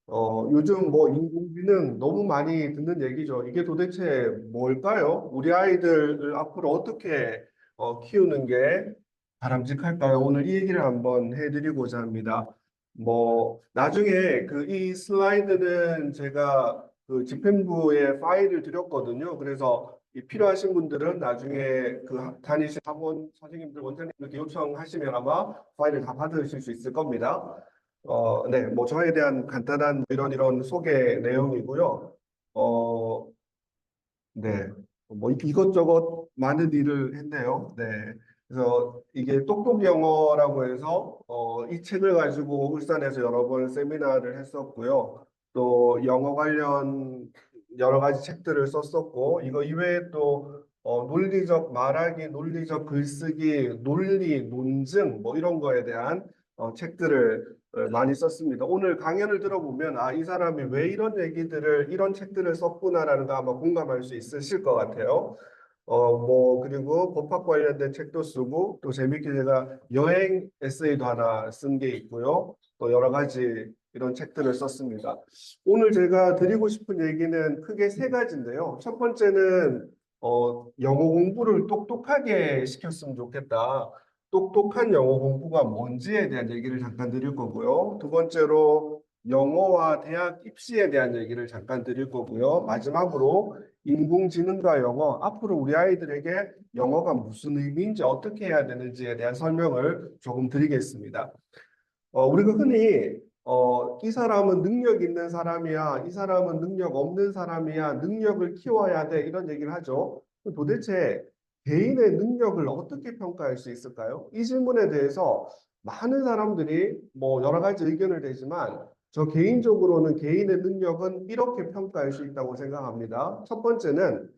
요즘 뭐 인공지능 너무 많이 듣는 얘기죠. 이게 도대체 뭘까요? 우리 아이들을 앞으로 어떻게 키우는 게 바람직할까요? 오늘 이 얘기를 한번 해드리고자 합니다. 뭐 나중에 그 이 슬라이드는 제가 그 집행부에 파일을 드렸거든요. 그래서 이 필요하신 분들은 나중에 그 다니신 학원 선생님들, 원장님들께 요청하시면 아마 파일을 다 받으실 수 있을 겁니다. 네, 뭐 저에 대한 간단한 이런 소개 내용이고요. 어, 네, 뭐 이것저것 많은 일을 했네요. 네, 그래서 이게 똑똑 영어라고 해서 이 책을 가지고 울산에서 여러 번 세미나를 했었고요. 또 영어 관련 여러 가지 책들을 썼었고 이거 이외에 또 논리적 말하기, 논리적 글쓰기, 논리, 논증 뭐 이런 거에 대한 책들을 많이 썼습니다. 오늘 강연을 들어보면 아, 이 사람이 왜 이런 얘기들을 이런 책들을 썼구나라는 거 아마 공감할 수 있으실 것 같아요. 뭐 그리고 법학 관련된 책도 쓰고 또 재밌게 제가 여행 에세이도 하나 쓴 게 있고요. 또 여러 가지 이런 책들을 썼습니다. 오늘 제가 드리고 싶은 얘기는 크게 세 가지인데요. 첫 번째는 영어 공부를 똑똑하게 시켰으면 좋겠다. 똑똑한 영어 공부가 뭔지에 대한 얘기를 잠깐 드릴 거고요. 두 번째로 영어와 대학 입시에 대한 얘기를 잠깐 드릴 거고요. 마지막으로 인공지능과 영어, 앞으로 우리 아이들에게 영어가 무슨 의미인지 어떻게 해야 되는지에 대한 설명을 조금 드리겠습니다. 우리가 흔히 이 사람은 능력 있는 사람이야, 이 사람은 능력 없는 사람이야, 능력을 키워야 돼 이런 얘기를 하죠. 도대체 개인의 능력을 어떻게 평가할 수 있을까요? 이 질문에 대해서 많은 사람들이 뭐 여러 가지 의견을 내지만 저 개인적으로는 개인의 능력은 이렇게 평가할 수 있다고 생각합니다. 첫 번째는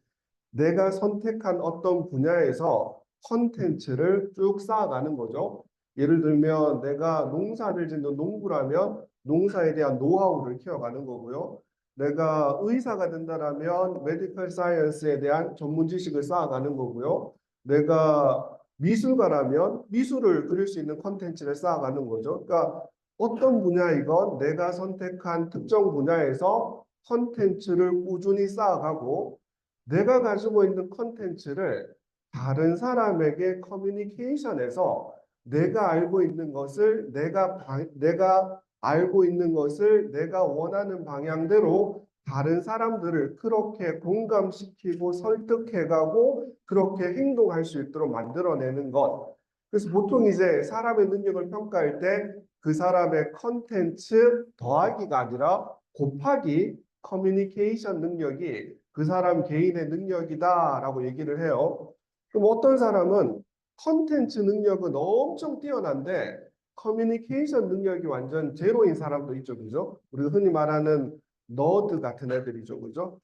내가 선택한 어떤 분야에서 컨텐츠를 쭉 쌓아가는 거죠. 예를 들면 내가 농사를 짓는 농부라면 농사에 대한 노하우를 키워가는 거고요. 내가 의사가 된다라면 메디컬 사이언스에 대한 전문 지식을 쌓아가는 거고요. 내가 미술가라면 미술을 그릴 수 있는 컨텐츠를 쌓아가는 거죠. 그러니까 어떤 분야이건 내가 선택한 특정 분야에서 컨텐츠를 꾸준히 쌓아가고 내가 가지고 있는 컨텐츠를 다른 사람에게 커뮤니케이션에서 내가 알고 있는 것을 내가 알고 있는 것을 내가 원하는 방향대로 다른 사람들을 그렇게 공감시키고 설득해가고 그렇게 행동할 수 있도록 만들어내는 것. 그래서 보통 이제 사람의 능력을 평가할 때 그 사람의 컨텐츠 더하기가 아니라 곱하기 커뮤니케이션 능력이 그 사람 개인의 능력이다라고 얘기를 해요. 그럼 어떤 사람은 컨텐츠 능력은 엄청 뛰어난데 커뮤니케이션 능력이 완전 제로인 사람도 있죠, 그죠? 우리가 흔히 말하는 너드 같은 애들이죠, 그죠?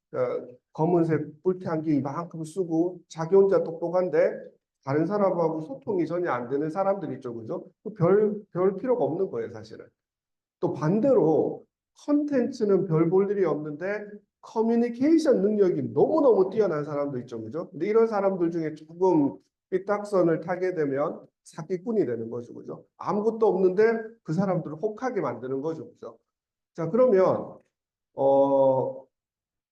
검은색 뿔테안기 이만큼 쓰고 자기 혼자 똑똑한데 다른 사람하고 소통이 전혀 안 되는 사람들 있죠, 그죠? 별 필요가 없는 거예요, 사실은. 또 반대로 컨텐츠는 별 볼 일이 없는데 커뮤니케이션 능력이 너무너무 뛰어난 사람도 있죠. 그죠? 근데 이런 사람들 중에 조금 삐딱선을 타게 되면 사기꾼이 되는 거죠. 그죠? 아무것도 없는데 그 사람들을 혹하게 만드는 거죠. 그죠? 자, 그러면 어,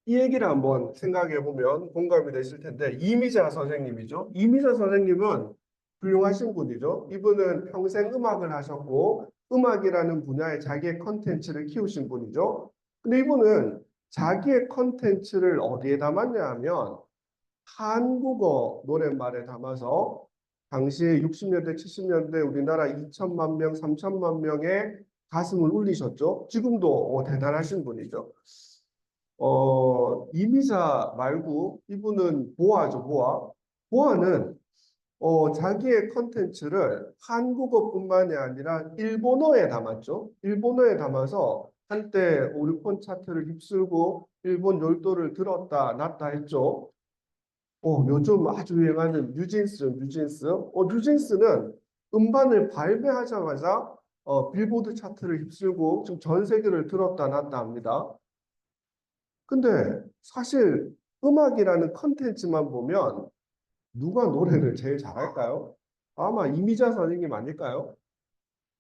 이 얘기를 한번 생각해 보면 공감이 되실 텐데 이미자 선생님이죠. 이미자 선생님은 훌륭하신 분이죠. 이분은 평생 음악을 하셨고 음악이라는 분야에 자기의 컨텐츠를 키우신 분이죠. 근데 이분은 자기의 컨텐츠를 어디에 담았냐 하면 한국어 노랫말에 담아서 당시 60년대, 70년대 우리나라 2천만 명, 3천만 명의 가슴을 울리셨죠. 지금도 대단하신 분이죠. 이미자 말고 이분은 보아죠, 보아. 보아는 자기의 컨텐츠를 한국어뿐만이 아니라 일본어에 담았죠. 일본어에 담아서 한때 오리콘 차트를 휩쓸고 일본 열도를 들었다 놨다 했죠. 요즘 아주 유행하는 뉴진스. 뉴진스는 음반을 발매하자마자 빌보드 차트를 휩쓸고 지금 전 세계를 들었다 놨다 합니다. 근데 사실 음악이라는 컨텐츠만 보면 누가 노래를 제일 잘할까요? 아마 이미자 선생님 아닐까요?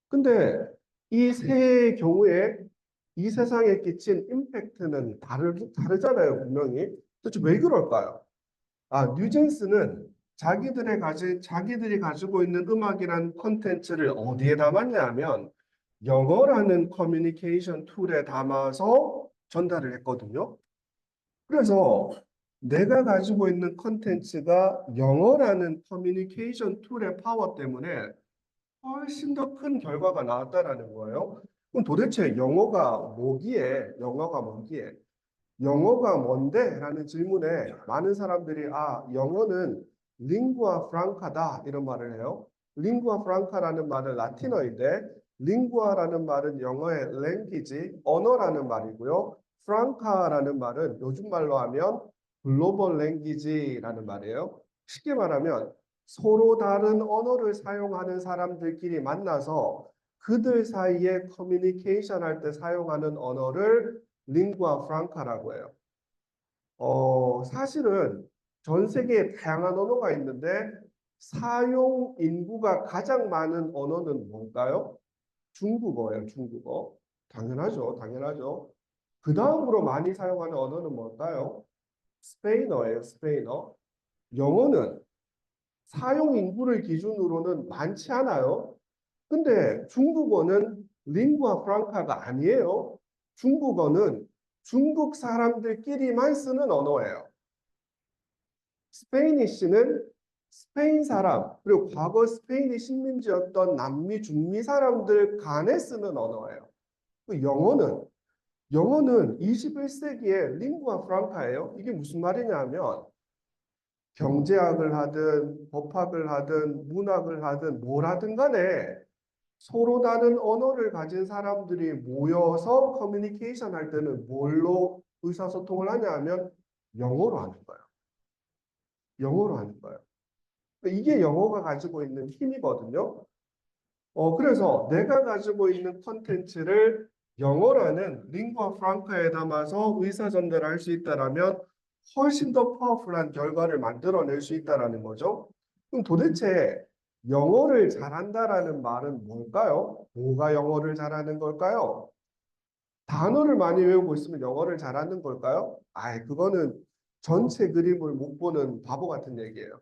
근데 이 세 경우에 이 세상에 끼친 임팩트는 다르잖아요, 분명히. 도대체 왜 그럴까요? 뉴진스는 자기들이 가지고 있는 음악이란 콘텐츠를 어디에 담았냐 하면 영어라는 커뮤니케이션 툴에 담아서 전달을 했거든요. 그래서 내가 가지고 있는 콘텐츠가 영어라는 커뮤니케이션 툴의 파워 때문에 훨씬 더 큰 결과가 나왔다라는 거예요. 그럼 도대체 영어가 뭐기에? 영어가 뭔데? 라는 질문에 많은 사람들이 영어는 링구아 프랑카다 이런 말을 해요. 링구아 프랑카라는 말은 라틴어인데 링구아라는 말은 영어의 랭귀지, 언어라는 말이고요. 프랑카라는 말은 요즘 말로 하면 글로벌 랭귀지라는 말이에요. 쉽게 말하면 서로 다른 언어를 사용하는 사람들끼리 만나서 그들 사이에 커뮤니케이션 할 때 사용하는 언어를 링구아 프랑카라고 해요. 사실은 전 세계에 다양한 언어가 있는데 사용 인구가 가장 많은 언어는 뭘까요? 중국어예요, 중국어. 당연하죠, 당연하죠. 그 다음으로 많이 사용하는 언어는 뭘까요? 스페인어예요, 스페인어. 영어는 사용 인구를 기준으로는 많지 않아요. 근데 중국어는 링구아 프랑카가 아니에요. 중국어는 중국 사람들끼리만 쓰는 언어예요. 스페니쉬는 스페인 사람, 그리고 과거 스페인이 식민지였던 남미, 중미 사람들 간에 쓰는 언어예요. 그 영어는 21세기의 링구아 프랑카예요. 이게 무슨 말이냐 하면 경제학을 하든 법학을 하든 문학을 하든 뭘 하든 간에 서로 다른 언어를 가진 사람들이 모여서 커뮤니케이션 할 때는 뭘로 의사소통을 하냐 하면 영어로 하는 거예요. 영어로 하는 거예요. 이게 영어가 가지고 있는 힘이거든요. 그래서 내가 가지고 있는 컨텐츠를 영어라는 링구아 프랑카에 담아서 의사 전달할 수 있다라면 훨씬 더 파워풀한 결과를 만들어낼 수 있다라는 거죠. 그럼 도대체 영어를 잘한다라는 말은 뭘까요? 뭐가 영어를 잘하는 걸까요? 단어를 많이 외우고 있으면 영어를 잘하는 걸까요? 그거는 전체 그림을 못 보는 바보 같은 얘기예요.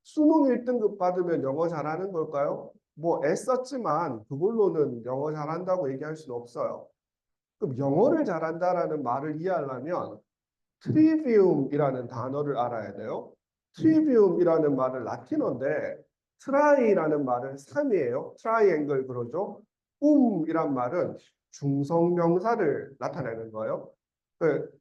수능 1등급 받으면 영어 잘하는 걸까요? 뭐 애썼지만 그걸로는 영어 잘한다고 얘기할 수는 없어요. 그럼 영어를 잘한다라는 말을 이해하려면 트리비움이라는 단어를 알아야 돼요. 트리비움이라는 말은 라틴어인데 트라이라는 말은 3이에요. 트라이앵글 그러죠. 이란 말은 중성명사를 나타내는 거예요.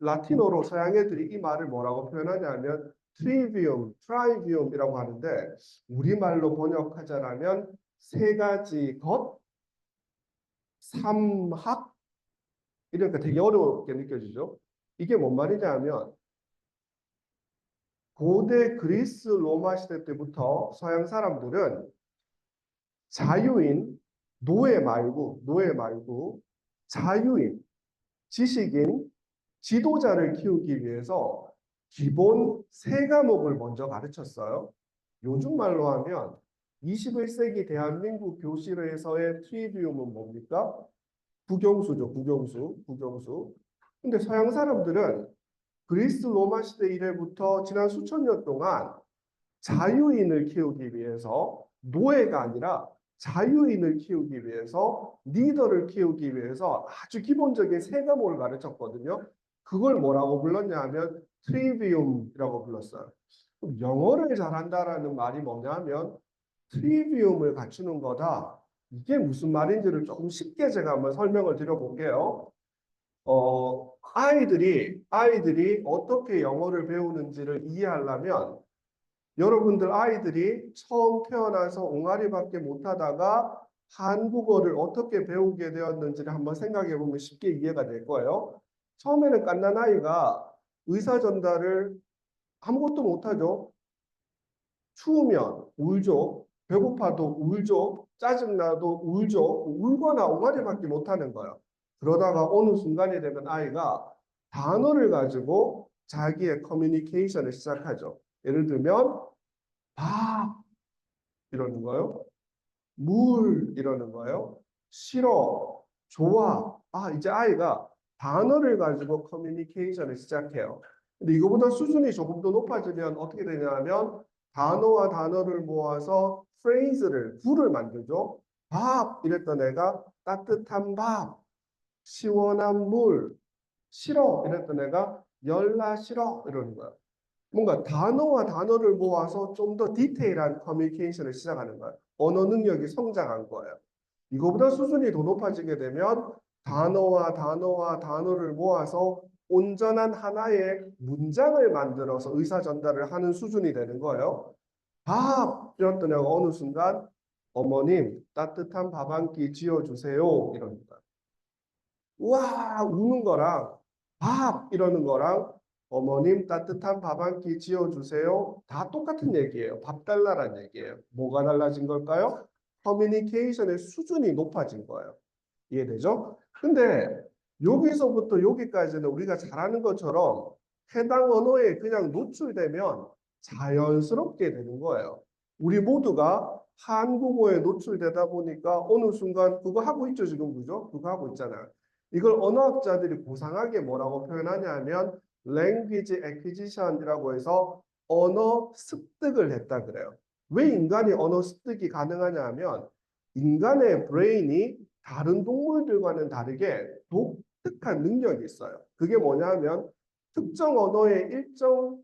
라틴어로 서양 애들이 이 말을 뭐라고 표현하냐면 트리비움, 트라이비움이라고 하는데 우리말로 번역하자면 세 가지 것, 삼학 이러니까 되게 어렵게 느껴지죠. 이게 뭔 말이냐 하면 고대 그리스 로마 시대 때부터 서양 사람들은 자유인, 노예 말고 자유인, 지식인, 지도자를 키우기 위해서 기본 세 과목을 먼저 가르쳤어요. 요즘 말로 하면 21세기 대한민국 교실에서의 트리비움은 뭡니까? 국영수죠, 국영수. 근데 서양 사람들은 그리스 로마 시대 이래부터 지난 수천 년 동안 자유인을 키우기 위해서 노예가 아니라 자유인을 키우기 위해서 리더를 키우기 위해서 아주 기본적인 세 과목을 가르쳤거든요. 그걸 뭐라고 불렀냐 하면 트리비움이라고 불렀어요. 영어를 잘한다라는 말이 뭐냐면 트리비움을 갖추는 거다. 이게 무슨 말인지를 조금 쉽게 제가 한번 설명을 드려볼게요. 아이들이 어떻게 영어를 배우는지를 이해하려면 여러분들 아이들이 처음 태어나서 옹알이밖에 못하다가 한국어를 어떻게 배우게 되었는지를 한번 생각해 보면 쉽게 이해가 될 거예요. 처음에는 갓난 아이가 의사 전달을 아무것도 못하죠. 추우면 울죠. 배고파도 울죠. 짜증나도 울죠. 울거나 옹알이밖에 못하는 거예요. 그러다가 어느 순간이 되면 아이가 단어를 가지고 자기의 커뮤니케이션을 시작하죠. 예를 들면 밥 이러는 거예요. 물 이러는 거예요. 싫어, 좋아 이제 아이가 단어를 가지고 커뮤니케이션을 시작해요. 근데 이거보다 수준이 조금 더 높아지면 어떻게 되냐면 단어와 단어를 모아서 프레이즈를, 구를 만들죠. 밥 이랬던 애가 따뜻한 밥, 시원한 물, 싫어 이랬던 애가 열나 싫어 이러는 거야. 뭔가 단어와 단어를 모아서 좀 더 디테일한 커뮤니케이션을 시작하는 거예요. 언어 능력이 성장한 거예요. 이거보다 수준이 더 높아지게 되면 단어와 단어와 단어를 모아서 온전한 하나의 문장을 만들어서 의사 전달을 하는 수준이 되는 거예요. 밥! 이랬더니 어느 순간 어머님 따뜻한 밥 한 끼 지어주세요 이러는 거예요. 우와 웃는 거랑 밥 이러는 거랑 어머님 따뜻한 밥 한 끼 지어주세요. 다 똑같은 얘기예요. 밥 달라는 얘기예요. 뭐가 달라진 걸까요? 커뮤니케이션의 수준이 높아진 거예요. 이해되죠? 근데 여기서부터 여기까지는 우리가 잘하는 것처럼 해당 언어에 그냥 노출되면 자연스럽게 되는 거예요. 우리 모두가 한국어에 노출되다 보니까 어느 순간 그거 하고 있죠, 지금 그죠? 그거 하고 있잖아요. 이걸 언어학자들이 고상하게 뭐라고 표현하냐면 language acquisition이라고 해서 언어 습득을 했다 그래요. 왜 인간이 언어 습득이 가능하냐 하면 인간의 브레인이 다른 동물들과는 다르게 독특한 능력이 있어요. 그게 뭐냐면 특정 언어의 일정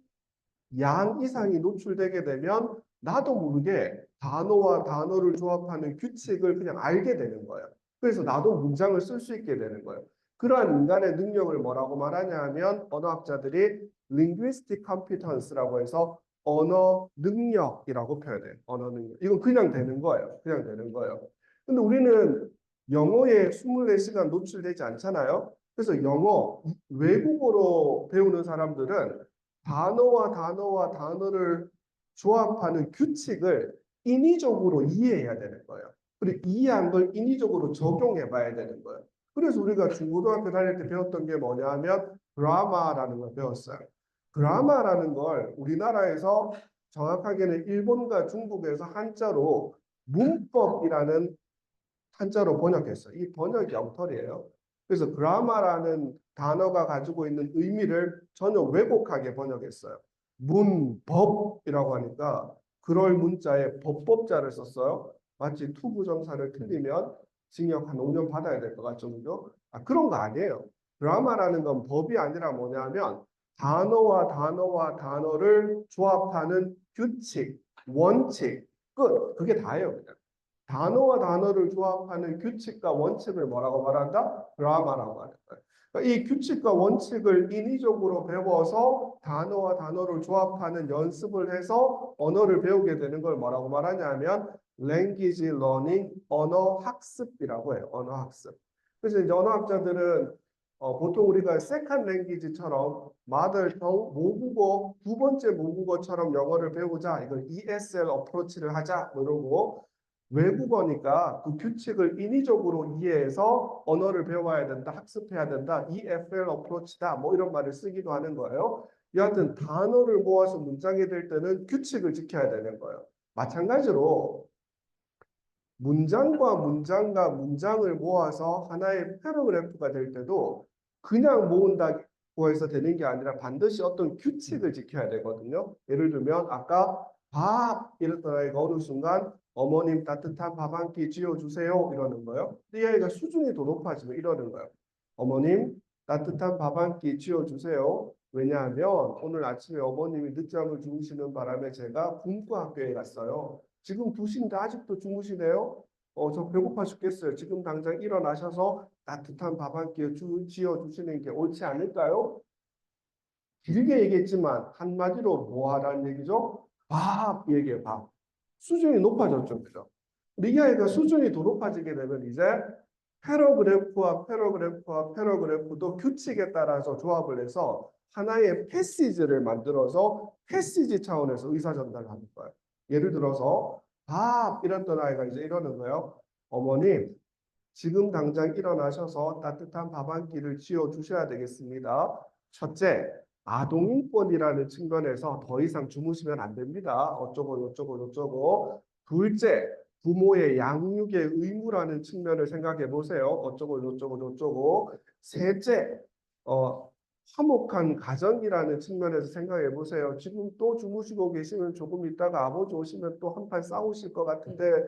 양 이상이 노출되게 되면 나도 모르게 단어와 단어를 조합하는 규칙을 그냥 알게 되는 거예요. 그래서 나도 문장을 쓸 수 있게 되는 거예요. 그러한 인간의 능력을 뭐라고 말하냐 하면 언어학자들이 linguistic competence라고 해서 언어 능력이라고 표현해요. 언어 능력. 이건 그냥 되는 거예요. 그냥 되는 거예요. 근데 우리는 영어에 24시간 노출되지 않잖아요. 그래서 영어, 외국어로 배우는 사람들은 단어와 단어와 단어를 조합하는 규칙을 인위적으로 이해해야 되는 거예요. 그리고 이해한 걸 인위적으로 적용해 봐야 되는 거예요. 그래서 우리가 중고등학교 다닐 때 배웠던 게 뭐냐 하면 그라마라는 걸 배웠어요. 그라마라는 걸 우리나라에서 정확하게는 일본과 중국에서 한자로 문법이라는 한자로 번역했어요. 이 번역이 엉터리예요. 그래서 그라마라는 단어가 가지고 있는 의미를 전혀 왜곡하게 번역했어요. 문법이라고 하니까 그럴 문자에 법법자를 썼어요. 마치 투부정사를 틀리면 징역 한 5년 받아야 될 것 같죠, 그죠? 그런 거 아니에요. 드라마라는 건 법이 아니라 뭐냐면 단어와 단어와 단어를 조합하는 규칙, 원칙, 끝. 그게 다예요, 그냥. 단어와 단어를 조합하는 규칙과 원칙을 뭐라고 말한다? 그라마라고 하는 거예요. 그러니까 이 규칙과 원칙을 인위적으로 배워서 단어와 단어를 조합하는 연습을 해서 언어를 배우게 되는 걸 뭐라고 말하냐면 language learning, 언어 학습이라고 해요. 언어 학습. 그래서 이제 언어학자들은 보통 우리가 세컨 랭귀지처럼 마더텅 모국어 두 번째 모국어처럼 영어를 배우자 이걸 ESL 어프로치를 하자 뭐 이러고 외국어니까 그 규칙을 인위적으로 이해해서 언어를 배워야 된다, 학습해야 된다, EFL 어프로치다, 뭐 이런 말을 쓰기도 하는 거예요. 여하튼 단어를 모아서 문장이 될 때는 규칙을 지켜야 되는 거예요. 마찬가지로 문장과 문장과 문장을 모아서 하나의 패러그래프가 될 때도 그냥 모은다고 해서 되는 게 아니라 반드시 어떤 규칙을 지켜야 되거든요. 예를 들면 아까 밥 이랬던 아이가 어느 순간 어머님 따뜻한 밥 한 끼 지어주세요 이러는 거예요. 근데 이 아이가 수준이 더 높아지면 이러는 거예요. 어머님 따뜻한 밥 한 끼 지어주세요. 왜냐하면 오늘 아침에 어머님이 늦잠을 주무시는 바람에 제가 군부 학교에 갔어요. 지금 2시인데 아직도 주무시네요? 저 배고파 죽겠어요. 지금 당장 일어나셔서 따뜻한 밥 한 끼 지어주시는 게 옳지 않을까요? 길게 얘기했지만 한마디로 뭐 하라는 얘기죠? 밥 얘기해요, 밥. 수준이 높아졌죠, 그죠? 근데 이 아이가 수준이 더 높아지게 되면 이제 패러그래프와 패러그래프와 패러그래프도 규칙에 따라서 조합을 해서 하나의 패시지를 만들어서 패시지 차원에서 의사 전달을 하는 거예요. 예를 들어서 밥 이랬던 아이가 이제 이러는 거예요. 어머님, 지금 당장 일어나셔서 따뜻한 밥 한 끼를 지어 주셔야 되겠습니다. 첫째, 아동인권이라는 측면에서 더 이상 주무시면 안 됩니다. 어쩌고 저쩌고 저쩌고. 둘째, 부모의 양육의 의무라는 측면을 생각해 보세요. 어쩌고 저쩌고 저쩌고. 셋째, 화목한 가정이라는 측면에서 생각해 보세요. 지금 또 주무시고 계시면 조금 있다가 아버지 오시면 또 한판 싸우실 것 같은데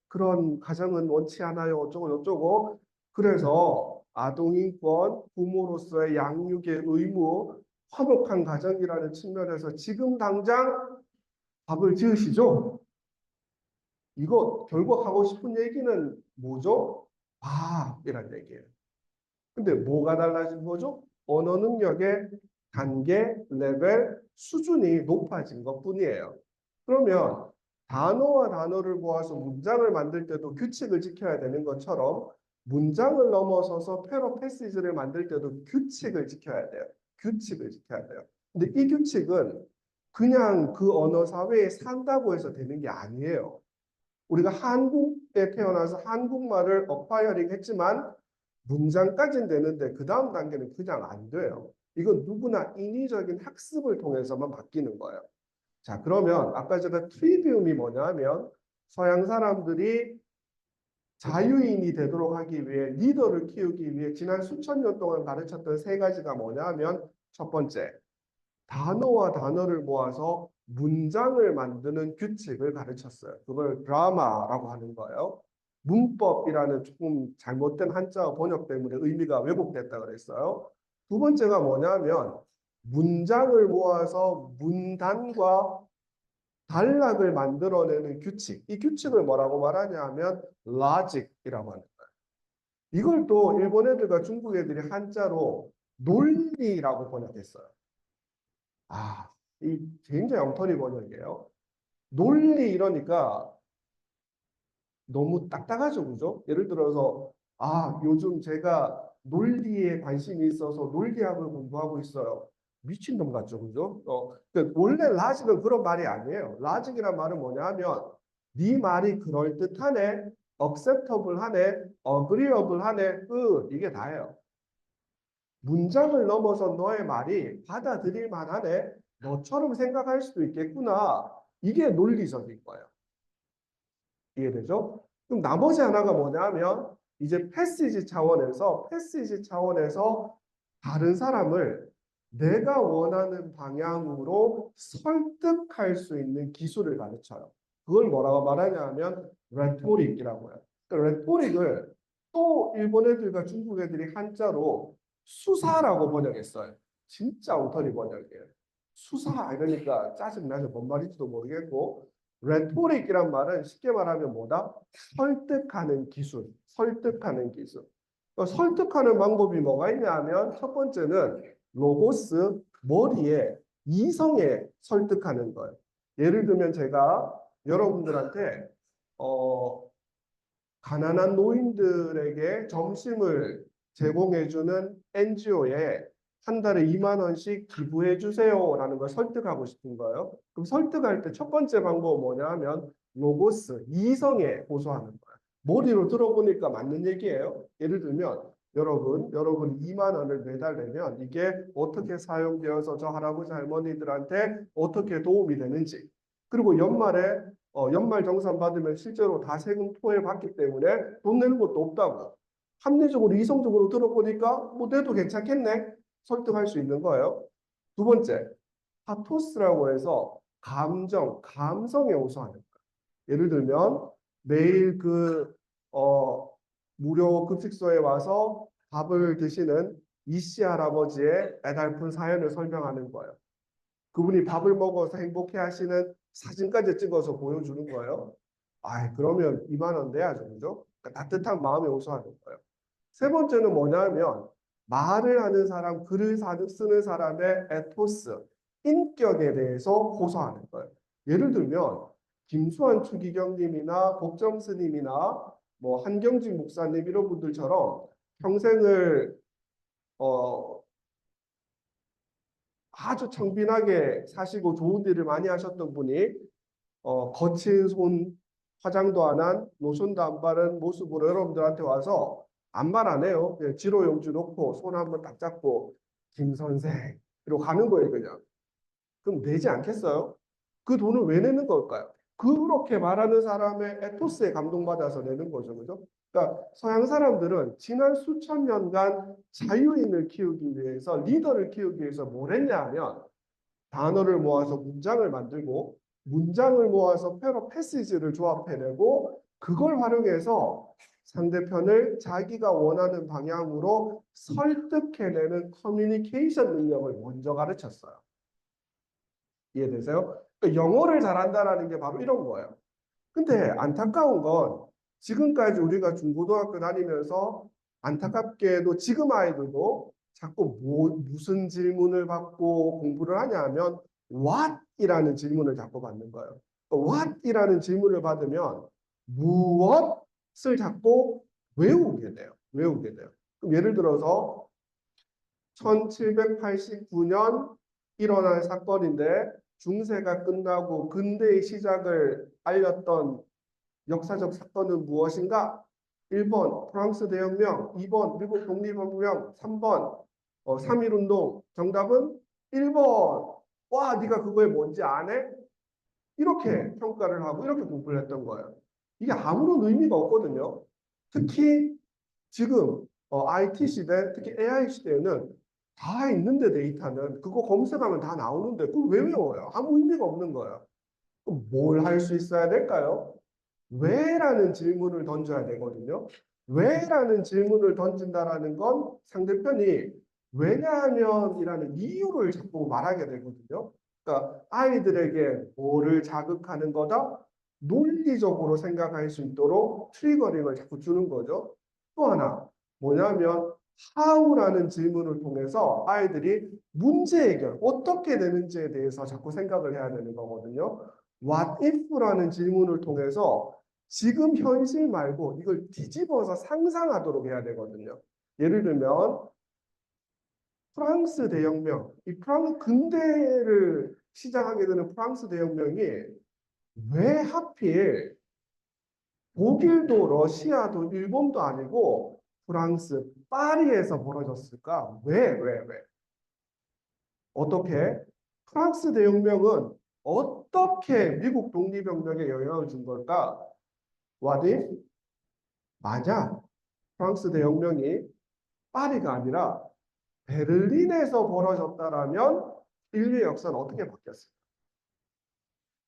그런 가정은 원치 않아요. 어쩌고 저쩌고. 그래서 아동인권, 부모로서의 양육의 의무, 화목한 가정이라는 측면에서 지금 당장 밥을 지으시죠. 이거 결국 하고 싶은 얘기는 뭐죠? 밥이란 얘기예요. 근데 뭐가 달라진 거죠? 언어 능력의 단계, 레벨, 수준이 높아진 것뿐이에요. 그러면 단어와 단어를 모아서 문장을 만들 때도 규칙을 지켜야 되는 것처럼 문장을 넘어서서 패러 패시지를 만들 때도 규칙을 지켜야 돼요. 규칙을 지켜야 돼요. 근데 이 규칙은 그냥 그 언어 사회에 산다고 해서 되는 게 아니에요. 우리가 한국에 태어나서 한국말을 어파이어링 했지만 문장까지는 되는데 그 다음 단계는 그냥 안 돼요. 이건 누구나 인위적인 학습을 통해서만 바뀌는 거예요. 자, 그러면 아까 제가 트리비움이 뭐냐 하면 서양 사람들이 자유인이 되도록 하기 위해 리더를 키우기 위해 지난 수천 년 동안 가르쳤던 세 가지가 뭐냐 하면 첫 번째, 단어와 단어를 모아서 문장을 만드는 규칙을 가르쳤어요. 그걸 드라마라고 하는 거예요. 문법이라는 조금 잘못된 한자어 번역 때문에 의미가 왜곡됐다 그랬어요. 두 번째가 뭐냐면 문장을 모아서 문단과 단락을 만들어내는 규칙. 이 규칙을 뭐라고 말하냐 하면 logic이라고 하는 거예요. 이걸 또 일본 애들과 중국 애들이 한자로 논리라고 번역했어요. 아, 이 굉장히 엉터리 번역이에요. 논리 이러니까 너무 딱딱하죠, 그죠? 예를 들어서 요즘 제가 논리에 관심이 있어서 논리학을 공부하고 있어요. 미친놈 같죠, 그죠? 원래 라직은 그런 말이 아니에요. 라직이란 말은 뭐냐 하면 네 말이 그럴듯하네, acceptable 하네, agreeable 하네, 이게 다예요. 문장을 넘어서 너의 말이 받아들일 만하네, 너처럼 생각할 수도 있겠구나. 이게 논리적인 거예요. 이해되죠? 그럼 나머지 하나가 뭐냐면 이제 패시지 차원에서 다른 사람을 내가 원하는 방향으로 설득할 수 있는 기술을 가르쳐요. 그걸 뭐라고 말하냐면 레토릭이라고 해요. 그러니까 레토릭을 또 일본 애들과 중국 애들이 한자로 수사라고 번역했어요. 진짜 엉터리 번역이에요. 수사 이러니까 짜증나죠. 뭔 말인지도 모르겠고 레토릭이란 말은 쉽게 말하면 뭐다? 설득하는 기술, 설득하는 기술. 설득하는 방법이 뭐가 있냐면 첫 번째는 로고스, 머리에 이성에 설득하는 거예요. 예를 들면 제가 여러분들한테 가난한 노인들에게 점심을 제공해주는 NGO에 한 달에 2만 원씩 기부해 주세요라는 걸 설득하고 싶은 거예요. 그럼 설득할 때 첫 번째 방법은 뭐냐 하면 로고스, 이성에 호소하는 거예요. 머리로 들어보니까 맞는 얘기예요. 예를 들면 여러분 2만 원을 매달 내면 이게 어떻게 사용되어서 저 할아버지 할머니들한테 어떻게 도움이 되는지 그리고 연말 정산 받으면 실제로 다 세금 토해 받기 때문에 돈 내는 것도 없다고. 합리적으로 이성적으로 들어보니까 뭐 내도 괜찮겠네. 설득할 수 있는 거예요. 두 번째, 파토스라고 해서 감성에 호소하는 거예요. 예를 들면 매일 무료 급식소에 와서 밥을 드시는 이씨 할아버지의 애달픈 사연을 설명하는 거예요. 그분이 밥을 먹어서 행복해 하시는 사진까지 찍어서 보여주는 거예요. 그러면 2만 원 내야죠, 그죠? 그러니까 따뜻한 마음에 호소하는 거예요. 세 번째는 뭐냐면 말을 하는 사람, 글을 쓰는 사람의 에토스, 인격에 대해서 호소하는 거예요. 예를 들면 김수환 추기경님이나 복점 스님이나 뭐 한경직 목사님 이런 분들처럼 평생을 아주 청빈하게 사시고 좋은 일을 많이 하셨던 분이 거친 손 화장도 안 한 로션도 안 바른 모습으로 여러분들한테 와서 아무 말 안 해요. 그냥 지로 용지 놓고 손 한번 딱 잡고 김 선생 이러고 가는 거예요 그냥. 그럼 내지 않겠어요? 그 돈을 왜 내는 걸까요? 그렇게 말하는 사람의 에토스에 감동받아서 내는 거죠. 그죠? 그러니까 서양 사람들은 지난 수천 년간 자유인을 키우기 위해서, 리더를 키우기 위해서 뭘 했냐 하면 단어를 모아서 문장을 만들고 문장을 모아서 패러 패시지를 조합해내고 그걸 활용해서 상대편을 자기가 원하는 방향으로 설득해내는 커뮤니케이션 능력을 먼저 가르쳤어요. 이해되세요? 그러니까 영어를 잘한다라는 게 바로 이런 거예요. 근데 안타까운 건 지금까지 우리가 중고등학교 다니면서 안타깝게도 지금 아이들도 자꾸 무슨 질문을 받고 공부를 하냐 하면 what이라는 질문을 자꾸 받는 거예요. what이라는 질문을 받으면 무엇을 자꾸 외우게 돼요. 외우게 돼요. 그럼 예를 들어서 1789년 일어난 사건인데 중세가 끝나고 근대의 시작을 알렸던 역사적 사건은 무엇인가? 1번 프랑스 대혁명, 2번 미국 독립혁명, 3번 3.1운동. 정답은 1번. 와, 네가 그거에 뭔지 아네? 이렇게 평가를 하고 이렇게 공부를 했던 거예요. 이게 아무런 의미가 없거든요. 특히 지금 IT 시대, 특히 AI 시대에는 다 있는데 데이터는 그거 검색하면 다 나오는데 그걸 왜 외워요? 아무 의미가 없는 거예요. 그럼 뭘 할 수 있어야 될까요? 왜라는 질문을 던져야 되거든요. 왜라는 질문을 던진다라는 건 상대편이 왜냐하면이라는 이유를 자꾸 말하게 되거든요. 그러니까 아이들에게 뭐를 자극하는 거다? 논리적으로 생각할 수 있도록 트리거링을 자꾸 주는 거죠. 또 하나 뭐냐면 how라는 질문을 통해서 아이들이 문제 해결, 어떻게 되는지에 대해서 자꾸 생각을 해야 되는 거거든요. What if라는 질문을 통해서 지금 현실 말고 이걸 뒤집어서 상상하도록 해야 되거든요. 예를 들면 프랑스 대혁명, 이 프랑스 근대를 시작하게 되는 프랑스 대혁명이 왜 하필 독일도 러시아도 일본도 아니고 프랑스 파리에서 벌어졌을까? 왜? 어떻게? 프랑스 대혁명은 어떻게 미국 독립혁명에 영향을 준 걸까? What if? 맞아. 프랑스 대혁명이 파리가 아니라 베를린에서 벌어졌다라면 인류의 역사는 어떻게 바뀌었을까?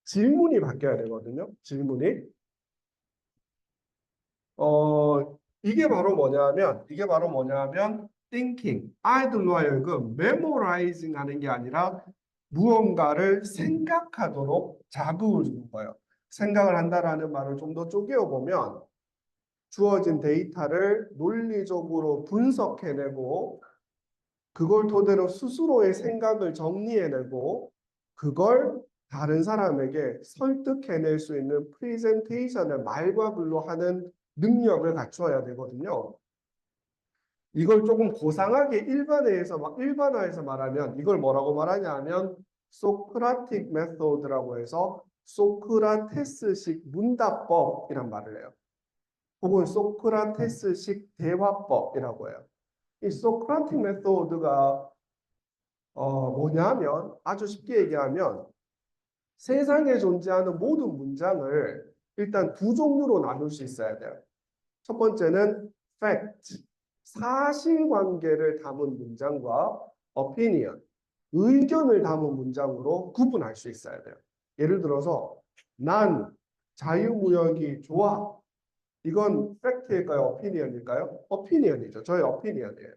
질문이 바뀌어야 되거든요. 질문이. 이게 바로 뭐냐면 thinking. 아이들로 하여금 memorizing 하는 게 아니라 무언가를 생각하도록 자극을 주는 거예요. 생각을 한다라는 말을 좀 더 쪼개어 보면 주어진 데이터를 논리적으로 분석해내고 그걸 토대로 스스로의 생각을 정리해내고 그걸 다른 사람에게 설득해낼 수 있는 프레젠테이션을 말과 글로 하는 능력을 갖춰야 되거든요. 이걸 조금 고상하게 일반화해서 말하면 이걸 뭐라고 말하냐 하면 소크라틱 메소드라고 해서 소크라테스식 문답법이란 말을 해요. 혹은 소크라테스식 대화법이라고 해요. 이 소크라틱 메소드가 뭐냐면 아주 쉽게 얘기하면 세상에 존재하는 모든 문장을 일단 두 종류로 나눌 수 있어야 돼요. 첫 번째는 fact, 사실관계를 담은 문장과 opinion, 의견을 담은 문장으로 구분할 수 있어야 돼요. 예를 들어서 난 자유무역이 좋아. 이건 팩트일까요? opinion일까요? opinion이죠. 저의 opinion이에요.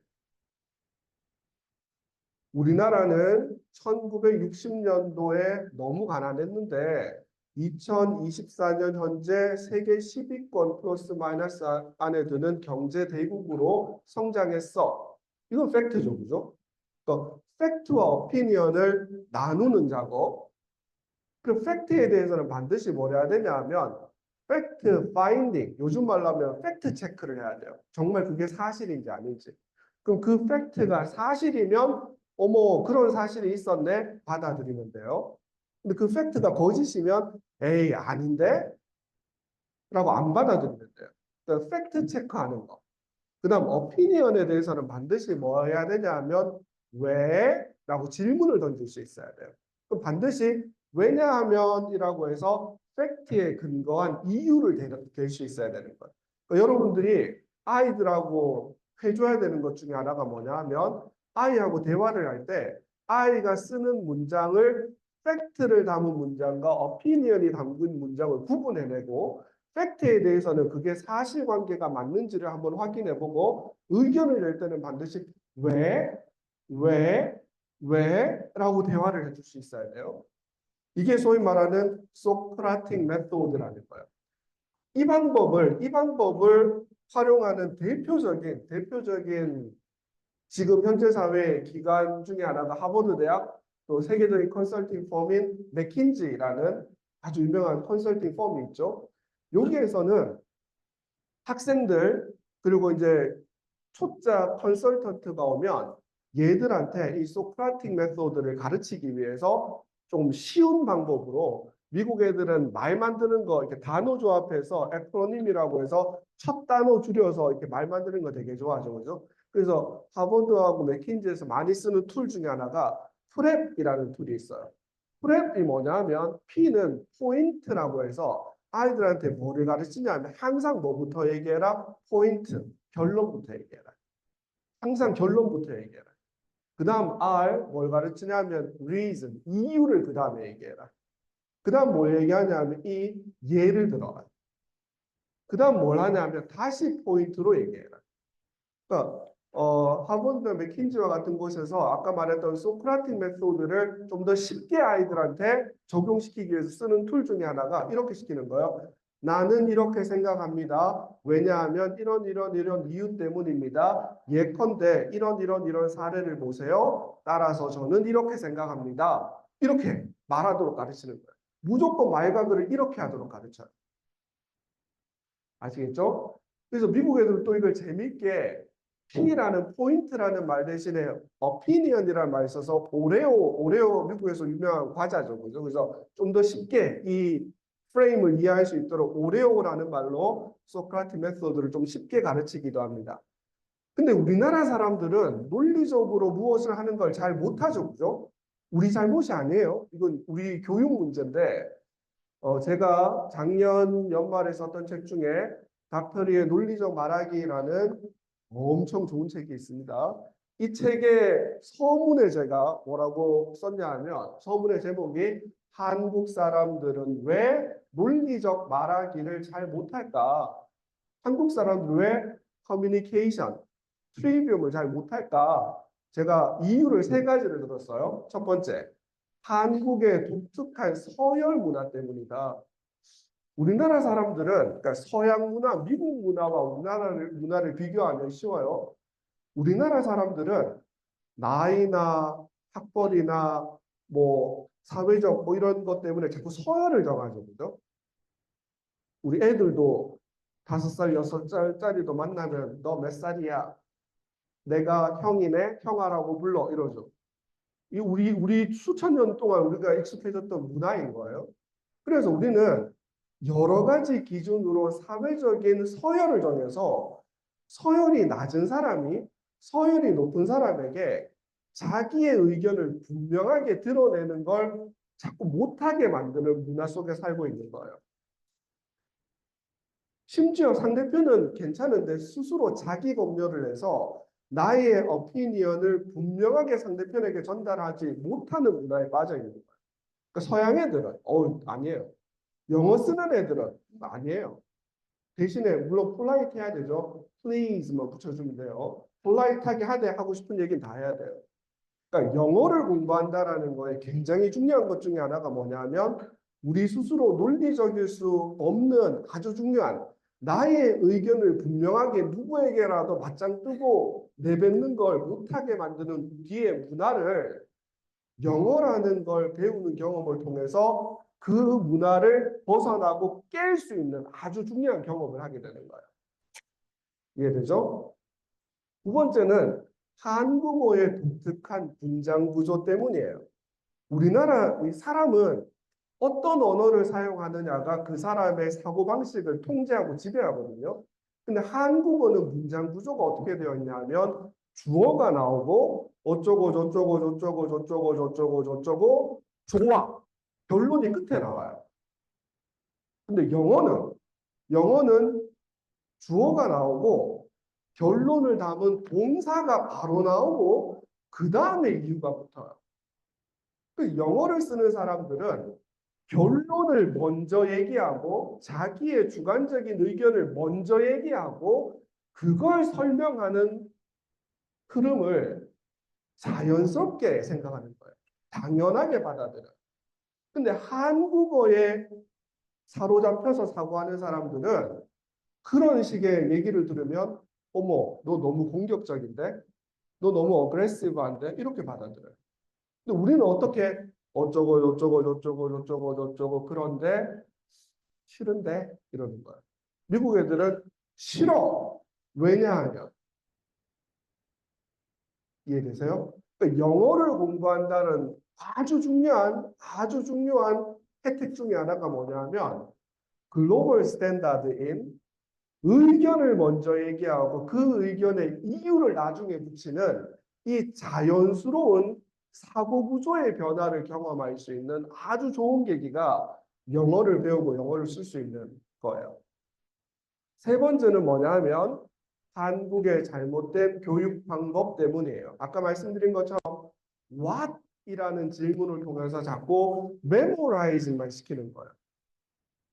우리나라는 1960년도에 너무 가난했는데 2024년 현재 세계 10위권 플러스 마이너스 안에 드는 경제 대국으로 성장했어. 이건 팩트죠, 그죠? 그러니까 팩트와 오피니언을 나누는 작업. 그 팩트에 대해서는 반드시 뭘 해야 되냐 하면 팩트 파인딩, 요즘 말로 하면 팩트 체크를 해야 돼요. 정말 그게 사실인지 아닌지. 그럼 그 팩트가 사실이면 어머 그런 사실이 있었네 받아들이면 돼요. 근데 그 팩트가 거짓이면 에이 아닌데? 라고 안 받아들이면 돼요. 그러니까 팩트 체크하는 거. 그 다음 오피니언에 대해서는 반드시 뭐 해야 되냐 하면 왜? 라고 질문을 던질 수 있어야 돼요. 그럼 반드시 왜냐하면이라고 해서 팩트에 근거한 이유를 댈 수 있어야 되는 거예요. 그러니까 여러분들이 아이들하고 해줘야 되는 것 중에 하나가 뭐냐 하면 아이하고 대화를 할 때 아이가 쓰는 문장을 팩트를 담은 문장과 어피니언이 담긴 문장을 구분해내고 팩트에 대해서는 그게 사실관계가 맞는지를 한번 확인해보고 의견을 낼 때는 반드시 왜, 왜, 왜? 라고 대화를 해줄 수 있어야 돼요. 이게 소위 말하는 소크라틱 메소드라는 거예요. 이 방법을 활용하는 대표적인 지금 현재 사회 기관 중에 하나가 하버드 대학 또 세계적인 컨설팅 펌인 맥킨지라는 아주 유명한 컨설팅 펌이 있죠. 여기에서는 학생들 그리고 이제 초짜 컨설턴트가 오면 얘들한테 이 소크라틱 메소드를 가르치기 위해서 좀 쉬운 방법으로 미국 애들은 말 만드는 거 이렇게 단어 조합해서 에크로님이라고 해서 첫 단어 줄여서 이렇게 말 만드는 거 되게 좋아하죠, 그죠? 그래서 하버드하고 맥킨지에서 많이 쓰는 툴 중에 하나가 프랩이라는 툴이 있어요. 프랩이 뭐냐면 P는 포인트라고 해서 아이들한테 뭐를 가르치냐면 항상 뭐부터 얘기해라? 포인트, 결론부터 얘기해라. 항상 결론부터 얘기해라. 그 다음 R 뭘 가르치냐면 reason, 이유를 그 다음에 얘기해라. 그 다음 뭘 얘기하냐면 이 예를 들어라. 그 다음 뭘 하냐면 다시 포인트로 얘기해라. 그러니까 하버드나 맥킨지와 같은 곳에서 아까 말했던 소크라틱 메소드를 좀 더 쉽게 아이들한테 적용시키기 위해서 쓰는 툴 중에 하나가 이렇게 시키는 거예요. 나는 이렇게 생각합니다. 왜냐하면 이런 이유 때문입니다. 예컨대 이런 사례를 보세요. 따라서 저는 이렇게 생각합니다. 이렇게 말하도록 가르치는 거예요. 무조건 말각을 이렇게 하도록 가르쳐요. 아시겠죠? 그래서 미국 애들은 또 이걸 재밌게 P라는 포인트라는 말 대신에 opinion이라는 말 써서 오레오 미국에서 유명한 과자죠. 그죠? 그래서 좀 더 쉽게 이 프레임을 이해할 수 있도록 오레오라는 말로 소크라틱 메소드를 좀 쉽게 가르치기도 합니다. 근데 우리나라 사람들은 논리적으로 무엇을 하는 걸 잘 못하죠. 그죠? 우리 잘못이 아니에요. 이건 우리 교육 문제인데 제가 작년 연말에 썼던 책 중에 닥터리의 논리적 말하기라는 엄청 좋은 책이 있습니다. 이 책의 서문에 제가 뭐라고 썼냐 하면 서문의 제목이 한국 사람들은 왜 논리적 말하기를 잘 못할까? 한국 사람들은 왜 커뮤니케이션, 트리비움을 잘 못할까? 제가 이유를 세 가지를 들었어요. 첫 번째, 한국의 독특한 서열 문화 때문이다. 우리나라 사람들은 그러니까 서양 문화, 미국 문화와 우리나라 문화를 비교하면 쉬워요. 우리나라 사람들은 나이나 학벌이나 뭐 사회적 뭐 이런 것 때문에 자꾸 서열을 정하죠. 그죠? 우리 애들도 5살, 6살짜리도 만나면 너 몇 살이야? 내가 형이네, 형아라고 불러 이러죠. 이 우리 수천 년 동안 우리가 익숙해졌던 문화인 거예요. 그래서 우리는 여러 가지 기준으로 사회적인 서열을 정해서 서열이 낮은 사람이 서열이 높은 사람에게 자기의 의견을 분명하게 드러내는 걸 자꾸 못하게 만드는 문화 속에 살고 있는 거예요. 심지어 상대편은 괜찮은데 스스로 자기 검열을 해서 나의 어피니언을 분명하게 상대편에게 전달하지 못하는 문화에 빠져 있는 거예요. 그러니까 서양 애들은 아니에요. 영어 쓰는 애들은 아니에요. 대신에 물론 폴라이트 해야 되죠. please만 붙여주면 돼요. 폴라이트하게 하고 싶은 얘기는 다 해야 돼요. 그러니까 영어를 공부한다라는 거에 굉장히 중요한 것 중에 하나가 뭐냐면 우리 스스로 논리적일 수 없는 아주 중요한 나의 의견을 분명하게 누구에게라도 맞짱 뜨고 내뱉는 걸 못하게 만드는 뒤의 문화를 영어라는 걸 배우는 경험을 통해서 그 문화를 벗어나고 깰 수 있는 아주 중요한 경험을 하게 되는 거예요. 이해되죠? 두 번째는 한국어의 독특한 문장 구조 때문이에요. 우리나라 사람은 어떤 언어를 사용하느냐가 그 사람의 사고방식을 통제하고 지배하거든요. 근데 한국어는 문장 구조가 어떻게 되어 있냐면 주어가 나오고 어쩌고 저쩌고 저쩌고 저쩌고 저쩌고 저쩌고 좋아. 결론이 끝에 나와요. 근데 영어는 주어가 나오고 결론을 담은 동사가 바로 나오고 그 다음에 이유가 붙어요. 그 영어를 쓰는 사람들은 결론을 먼저 얘기하고 자기의 주관적인 의견을 먼저 얘기하고 그걸 설명하는 흐름을 자연스럽게 생각하는 거예요. 당연하게 받아들여요. 근데 한국어에 사로잡혀서 사고하는 사람들은 그런 식의 얘기를 들으면 어머, 너 너무 공격적인데? 너 너무 어그레시브한데? 이렇게 받아들여요. 근데 우리는 어떻게 어쩌고 저쩌고 저쩌고 저쩌고 저쩌고 그런데 싫은데? 이러는 거예요. 미국 애들은 싫어. 왜냐하면 이해되세요? 그러니까 영어를 공부한다는 아주 중요한 혜택 중에 하나가 뭐냐면 글로벌 스탠다드인 의견을 먼저 얘기하고 그 의견의 이유를 나중에 붙이는 이 자연스러운 사고 구조의 변화를 경험할 수 있는 아주 좋은 계기가 영어를 배우고 영어를 쓸 수 있는 거예요. 세 번째는 뭐냐 하면 한국의 잘못된 교육 방법 때문이에요. 아까 말씀드린 것처럼 what이라는 질문을 통해서 자꾸 메모라이징만 시키는 거예요.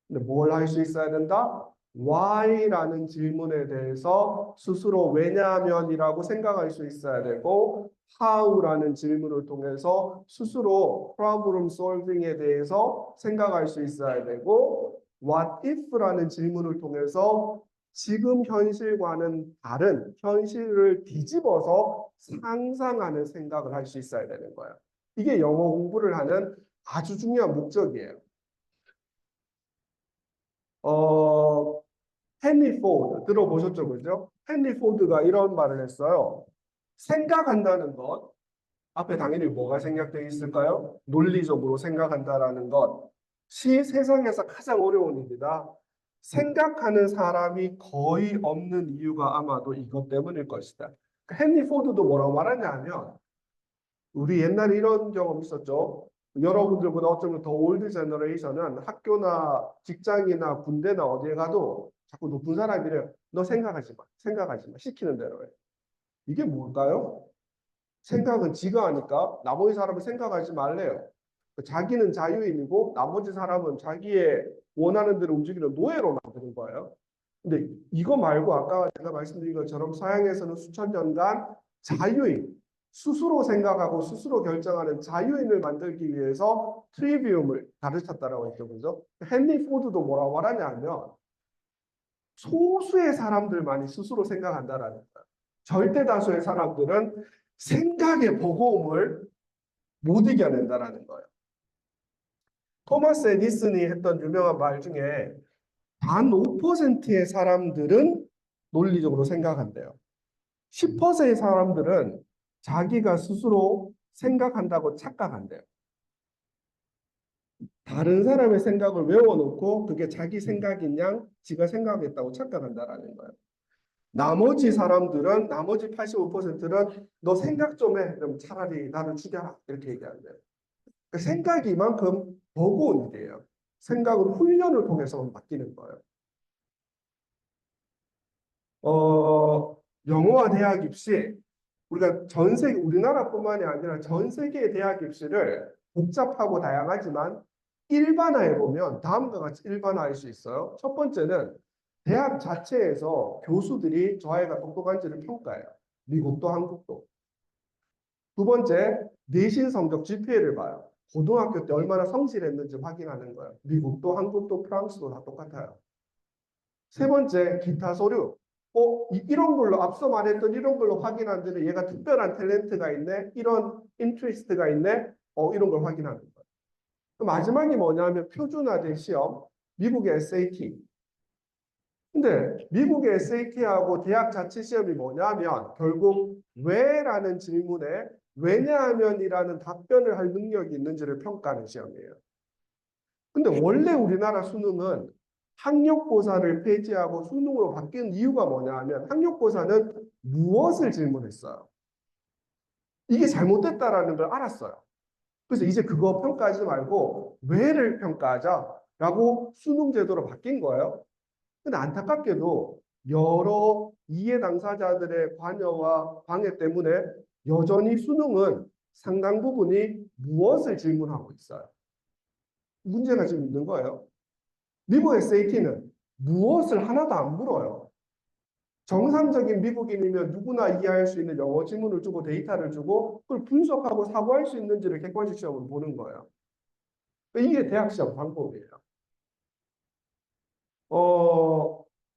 근데 뭘 할 수 있어야 된다? why라는 질문에 대해서 스스로 왜냐하면이라고 생각할 수 있어야 되고 how라는 질문을 통해서 스스로 problem solving에 대해서 생각할 수 있어야 되고 what if라는 질문을 통해서 지금 현실과는 다른 현실을 뒤집어서 상상하는 생각을 할 수 있어야 되는 거예요. 이게 영어 공부를 하는 아주 중요한 목적이에요. 헨리 포드 들어보셨죠, 그죠? 헨리 포드가 이런 말을 했어요. 생각한다는 것, 앞에 당연히 뭐가 생략되어 있을까요? 논리적으로 생각한다라는 것이 세상에서 가장 어려운 일이다. 생각하는 사람이 거의 없는 이유가 아마도 이것 때문일 것이다. 헨리 포드도 뭐라고 말하냐면 우리 옛날에 이런 경험 있었죠. 여러분들보다 어쩌면 더 올드 제너레이션은 학교나 직장이나 군대나 어디에 가도 자꾸 높은 사람이래요. 너 생각하지 마. 생각하지 마. 시키는 대로 해. 이게 뭘까요? 생각은 지가 하니까 나머지 사람은 생각하지 말래요. 자기는 자유인이고 나머지 사람은 자기의 원하는 대로 움직이는 노예로 만드는 거예요. 근데 이거 말고 아까 제가 말씀드린 것처럼 서양에서는 수천 년간 자유인, 스스로 생각하고 스스로 결정하는 자유인을 만들기 위해서 트리비움을 가르쳤다라고 했죠. 그죠? 헨리 포드도 뭐라고 말하냐면 소수의 사람들만이 스스로 생각한다라는 거예요. 절대 다수의 사람들은 생각의 버거움을 못 이겨낸다라는 거예요. 토마스 에디슨이 했던 유명한 말 중에 단 5%의 사람들은 논리적으로 생각한대요. 10%의 사람들은 자기가 스스로 생각한다고 착각한대요. 다른 사람의 생각을 외워놓고 그게 자기 생각인 양 지가 생각했다고 착각한다라는 거예요. 나머지 85%는 너 생각 좀 해. 그럼 차라리 나를 죽여라. 이렇게 얘기한대요. 그러니까 생각이 이만큼 버거운 일이에요. 생각은 훈련을 통해서 바뀌는 거예요. 영어와 대학 입시, 우리가 우리나라뿐만이 아니라 전 세계의 대학 입시를 복잡하고 다양하지만 일반화해보면 다음과 같이 일반화할 수 있어요. 첫 번째는 대학 자체에서 교수들이 저 아이가 똑똑한지를 평가해요. 미국도 한국도. 두 번째, 내신 성적 GPA를 봐요. 고등학교 때 얼마나 성실했는지 확인하는 거예요. 미국도 한국도 프랑스도 다 똑같아요. 세 번째, 기타 서류. 이런 걸로 앞서 말했던 이런 걸로 확인한 데는 얘가 특별한 탤런트가 있네. 이런 인트리스트가 있네. 이런 걸 확인하는 거예요. 마지막이 뭐냐면 표준화된 시험. 미국의 SAT. 근데 미국의 SAT하고 대학 자체 시험이 뭐냐면 결국 왜라는 질문에 왜냐하면이라는 답변을 할 능력이 있는지를 평가하는 시험이에요. 근데 원래 우리나라 수능은 학력고사를 폐지하고 수능으로 바뀐 이유가 뭐냐 하면 학력고사는 무엇을 질문했어요. 이게 잘못됐다라는 걸 알았어요. 그래서 이제 그거 평가하지 말고 왜를 평가하자. 라고 수능 제도로 바뀐 거예요. 근데 안타깝게도 여러 이해 당사자들의 관여와 방해 때문에 여전히 수능은 상당 부분이 무엇을 질문하고 있어요. 문제가 지금 있는 거예요. 미국 SAT는 무엇을 하나도 안 물어요. 정상적인 미국인이면 누구나 이해할 수 있는 영어 지문을 주고 데이터를 주고 그걸 분석하고 사고할 수 있는지를 객관식 시험으로 보는 거예요. 이게 대학 시험 방법이에요.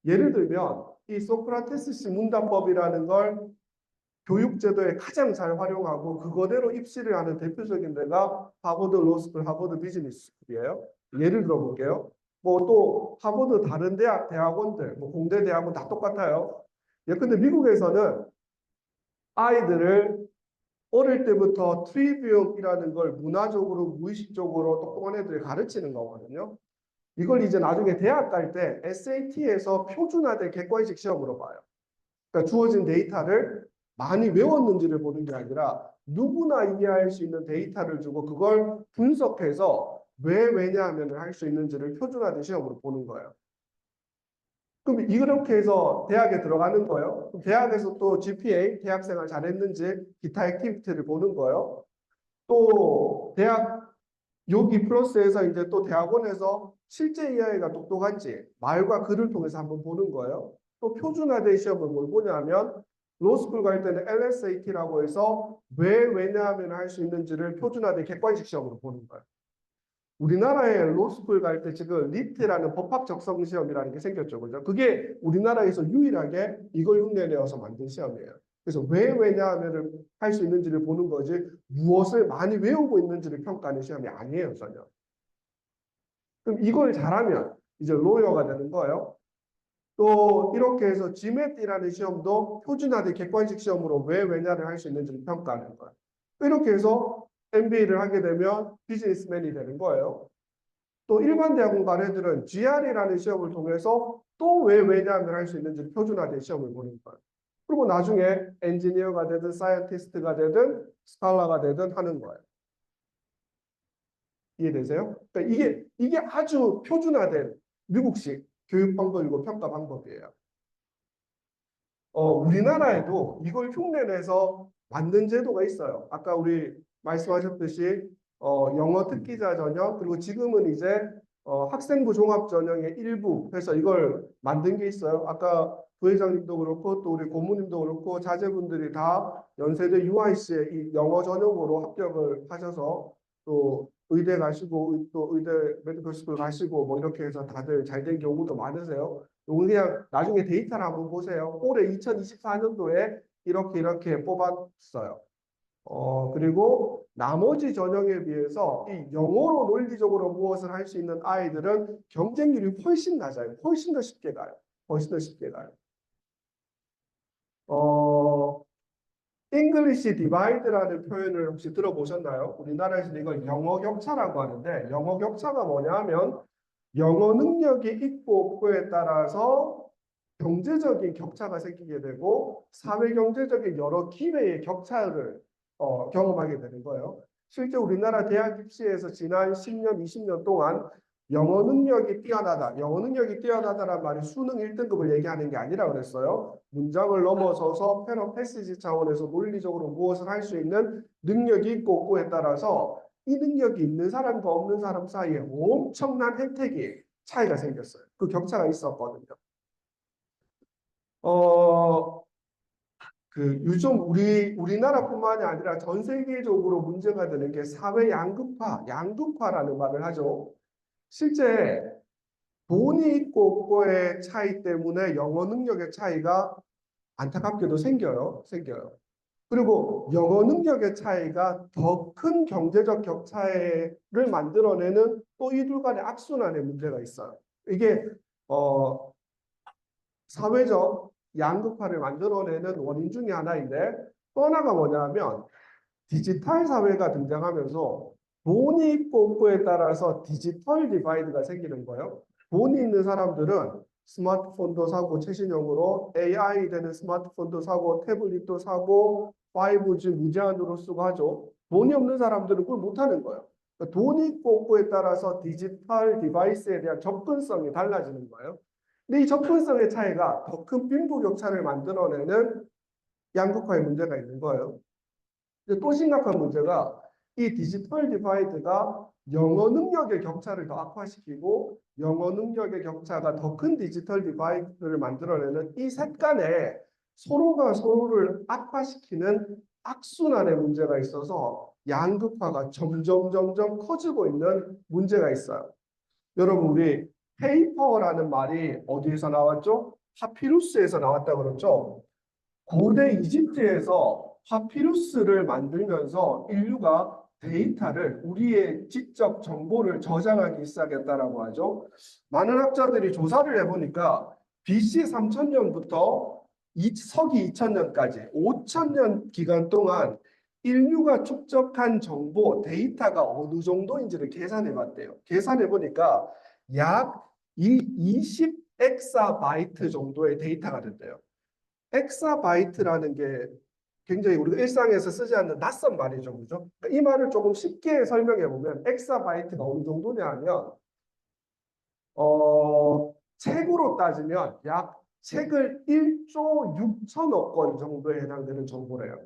예를 들면 이 소크라테스 문답법이라는 걸 교육제도에 가장 잘 활용하고 그거대로 입시를 하는 대표적인 데가 하버드 로스쿨, 하버드 비즈니스 스쿨이에요. 예를 들어볼게요. 뭐 또 하버드 다른 대학원들, 뭐 공대 대학원 다 똑같아요. 예, 근데 미국에서는 아이들을 어릴 때부터 트리비움이라는 걸 문화적으로 무의식적으로 똑똑한 애들을 가르치는 거거든요. 이걸 이제 나중에 대학 갈 때 SAT에서 표준화된 객관식 시험으로 봐요. 그러니까 주어진 데이터를 많이 외웠는지를 보는 게 아니라 누구나 이해할 수 있는 데이터를 주고 그걸 분석해서 왜냐하면 할 수 있는지를 표준화된 시험으로 보는 거예요. 그럼 이렇게 해서 대학에 들어가는 거예요. 그럼 대학에서 또 GPA, 대학생활 잘했는지 기타 액티비티를 보는 거예요. 또 대학 여기 플러스에서 이제 또 대학원에서 실제 이 아이가 똑똑한지 말과 글을 통해서 한번 보는 거예요. 또 표준화된 시험을 뭘 보냐면 로스쿨 갈 때는 LSAT라고 해서 왜냐하면 할 수 있는지를 표준화된 객관식 시험으로 보는 거예요. 우리나라에 로스쿨 갈 때 지금 리트라는 법학 적성 시험이라는 게 생겼죠. 그죠? 그게 우리나라에서 유일하게 이걸 흉내내어서 만든 시험이에요. 그래서 왜냐하면 할 수 있는지를 보는 거지 무엇을 많이 외우고 있는지를 평가하는 시험이 아니에요, 전혀. 그럼 이걸 잘하면 이제 로여가 되는 거예요. 또 이렇게 해서 GMAT이라는 시험도 표준화된 객관식 시험으로 왜냐를 할 수 있는지를 평가하는 거예요. 이렇게 해서 MBA를 하게 되면 비즈니스맨이 되는 거예요. 또 일반 대학원 간 애들은 GR이라는 시험을 통해서 또 왜냐하면 할 수 있는지 표준화된 시험을 보는 거예요. 그리고 나중에 엔지니어가 되든 사이언티스트가 되든 스칼라가 되든 하는 거예요. 이해되세요? 그러니까 이게 아주 표준화된 미국식 교육 방법이고 평가 방법이에요. 우리나라에도 이걸 흉내내서 만든 제도가 있어요. 아까 우리 말씀하셨듯이 영어 특기자 전형 그리고 지금은 이제 학생부 종합 전형의 일부 해서 이걸 만든 게 있어요. 아까 부회장님도 그렇고 또 우리 고모님도 그렇고 자제분들이 다 연세대 UIC에 이 영어 전형으로 합격을 하셔서 또 의대 가시고 또 의대 메디컬 스쿨 가시고 뭐 이렇게 해서 다들 잘 된 경우도 많으세요. 그냥 나중에 데이터를 한번 보세요. 올해 2024년도에 이렇게 뽑았어요. 그리고 나머지 전형에 비해서 이 영어로 논리적으로 무엇을 할 수 있는 아이들은 경쟁률이 훨씬 낮아요. 훨씬 더 쉽게 가요. 훨씬 더 쉽게 가요. 잉글리시 디바이드라는 표현을 혹시 들어보셨나요? 우리나라에서는 이걸 영어 격차라고 하는데 영어 격차가 뭐냐 하면 영어 능력이 있고 없고에 따라서 경제적인 격차가 생기게 되고 사회 경제적인 여러 기회의 격차를 경험하게 되는 거예요. 실제 우리나라 대학 입시에서 지난 10년, 20년 동안 영어 능력이 뛰어나다. 영어 능력이 뛰어나다란 말이 수능 1등급을 얘기하는 게 아니라 그랬어요. 문장을 넘어서서 패러 패시지 차원에서 논리적으로 무엇을 할 수 있는 능력이 있고 없고에 따라서 이 능력이 있는 사람과 없는 사람 사이에 엄청난 혜택이 차이가 생겼어요. 그 격차가 있었거든요. 요즘 우리나라뿐만이 아니라 전 세계적으로 문제가 되는 게 사회 양극화라는 말을 하죠. 실제 돈이 있고 없고의 차이 때문에 영어 능력의 차이가 안타깝게도 생겨요. 그리고 영어 능력의 차이가 더 큰 경제적 격차를 만들어내는 또 이들 간의 악순환의 문제가 있어요. 이게 어, 사회적 양극화를 만들어내는 원인 중에 하나인데 또 하나가 뭐냐면 디지털 사회가 등장하면서 돈이 있고 없고에 따라서 디지털 디바이드가 생기는 거예요. 돈이 있는 사람들은 스마트폰도 사고 최신형으로 AI 되는 스마트폰도 사고 태블릿도 사고 5G 무제한으로 쓰고 하죠. 돈이 없는 사람들은 그걸 못하는 거예요. 돈 있고 없고에 따라서 디지털 디바이스에 대한 접근성이 달라지는 거예요. 근데 이 접근성의 차이가 더 큰 빈부격차를 만들어내는 양극화의 문제가 있는 거예요. 또 심각한 문제가 이 디지털 디바이드가 영어 능력의 격차를 더 악화시키고 영어 능력의 격차가 더 큰 디지털 디바이드를 만들어내는 이 셋 간에 서로가 서로를 악화시키는 악순환의 문제가 있어서 양극화가 점점 커지고 있는 문제가 있어요. 여러분, 우리 페이퍼라는 말이 어디에서 나왔죠? 파피루스에서 나왔다 그랬죠? 고대 이집트에서 파피루스를 만들면서 인류가 데이터를 우리의 지적 정보를 저장하기 시작했다라고 하죠. 많은 학자들이 조사를 해보니까 BC 3000년부터 서기 2000년까지 5000년 기간 동안 인류가 축적한 정보 데이터가 어느 정도인지를 계산해 봤대요. 계산해 보니까 약 20 엑사바이트 정도의 데이터가 된대요. 엑사바이트라는 게 굉장히 우리가 일상에서 쓰지 않는 낯선 말이죠, 그죠? 그러니까 이 말을 조금 쉽게 설명해 보면 엑사바이트가 어느 정도냐 하면 책으로 따지면 약 책을 1조 6천억 권 정도에 해당되는 정보래요.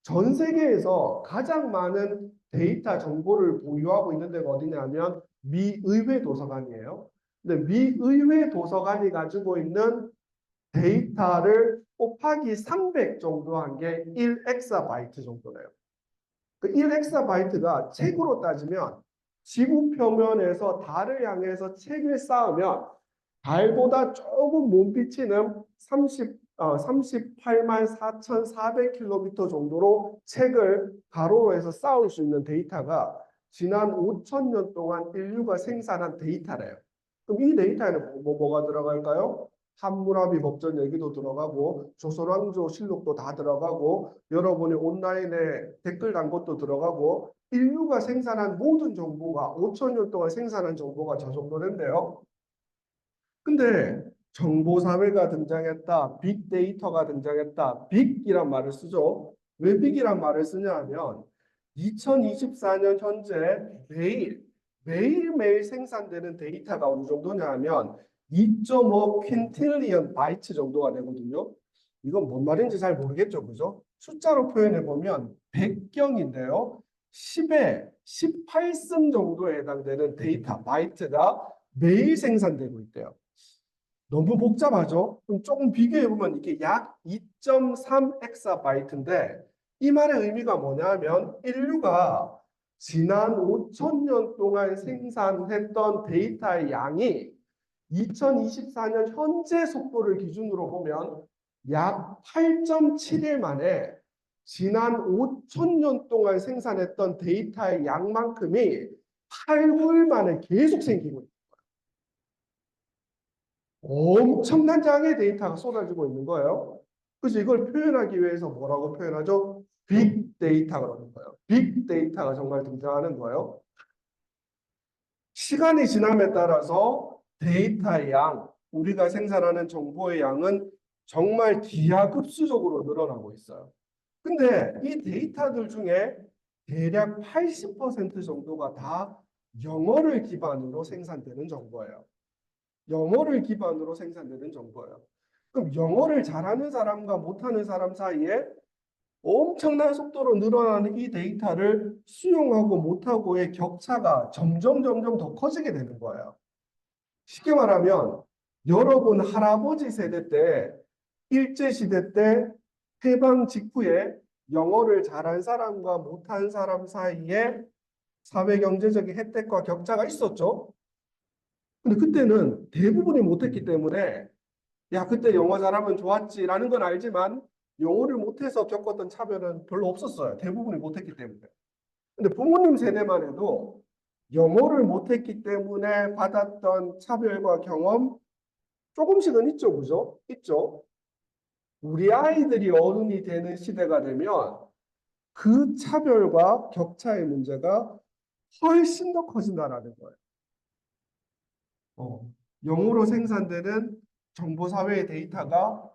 전 세계에서 가장 많은 데이터 정보를 보유하고 있는 데가 어디냐면 미 의회 도서관이에요. 근데 미 의회 도서관이 가지고 있는 데이터를 곱하기 300 정도 한 게 1엑사바이트 정도래요. 그 1엑사바이트가 책으로 따지면 지구 표면에서 달을 향해서 책을 쌓으면 달보다 조금 몸비치는 38만 4,400km 정도로 책을 가로로 해서 쌓을 수 있는 데이터가 지난 5,000년 동안 인류가 생산한 데이터래요. 그럼 이 데이터에는 뭐가 들어갈까요? 함무라비 법전 얘기도 들어가고 조선왕조 실록도 다 들어가고 여러분이 온라인에 댓글 단 것도 들어가고 인류가 생산한 모든 정보가 5,000년 동안 생산한 정보가 저 정도 된대요. 근데 정보사회가 등장했다. 빅데이터가 등장했다. 빅이란 말을 쓰죠. 왜 빅이란 말을 쓰냐 하면 2024년 현재 매일매일 생산되는 데이터가 어느 정도냐 하면 2.5 퀸틸리언 바이트 정도가 되거든요. 이건 뭔 말인지 잘 모르겠죠. 그죠? 숫자로 표현해 보면 100경인데요. 10에 18승 정도에 해당되는 데이터 바이트가 매일 생산되고 있대요. 너무 복잡하죠? 그럼 조금 비교해 보면 이게 약 2.3 엑사바이트인데 이 말의 의미가 뭐냐면 인류가 지난 5,000년 동안 생산했던 데이터의 양이 2024년 현재 속도를 기준으로 보면 약 8.7일 만에 지난 5,000년 동안 생산했던 데이터의 양만큼이 8, 9일 만에 계속 생기고 있어요. 엄청난 양의 데이터가 쏟아지고 있는 거예요. 그래서 이걸 표현하기 위해서 뭐라고 표현하죠? 빅데이터가 그러는 거예요. 빅데이터가 정말 등장하는 거예요. 시간이 지남에 따라서 데이터의 양, 우리가 생산하는 정보의 양은 정말 기하급수적으로 늘어나고 있어요. 근데 이 데이터들 중에 대략 80% 정도가 다 영어를 기반으로 생산되는 정보예요. 영어를 기반으로 생산되는 정보예요. 그럼 영어를 잘하는 사람과 못하는 사람 사이에 엄청난 속도로 늘어나는 이 데이터를 수용하고 못하고의 격차가 점점 더 커지게 되는 거예요. 쉽게 말하면 여러분 할아버지 세대 때 일제시대 때 해방 직후에 영어를 잘한 사람과 못한 사람 사이에 사회 경제적인 혜택과 격차가 있었죠. 근데 그때는 대부분이 못했기 때문에 야 그때 영어 잘하면 좋았지라는 건 알지만 영어를 못해서 겪었던 차별은 별로 없었어요. 대부분이 못했기 때문에. 근데 부모님 세대만 해도 영어를 못했기 때문에 받았던 차별과 경험 조금씩은 있죠, 그죠? 있죠. 우리 아이들이 어른이 되는 시대가 되면 그 차별과 격차의 문제가 훨씬 더 커진다라는 거예요. 영어로 생산되는 정보사회의 데이터가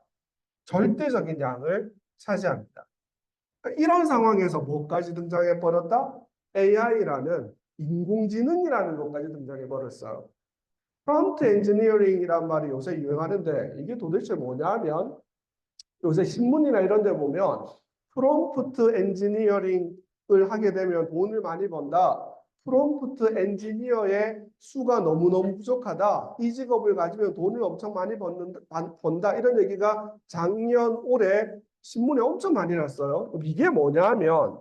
절대적인 양을 차지합니다. 이런 상황에서 뭐까지 등장해 버렸다? AI라는 인공지능이라는 것까지 등장해 버렸어요. 프롬프트 엔지니어링이란 말이 요새 유행하는데 이게 도대체 뭐냐면 요새 신문이나 이런 데 보면 프롬프트 엔지니어링을 하게 되면 돈을 많이 번다. 프롬프트 엔지니어의 수가 너무너무 부족하다. 이 직업을 가지면 돈을 엄청 많이 번다. 이런 얘기가 작년, 올해 신문에 엄청 많이 났어요. 이게 뭐냐면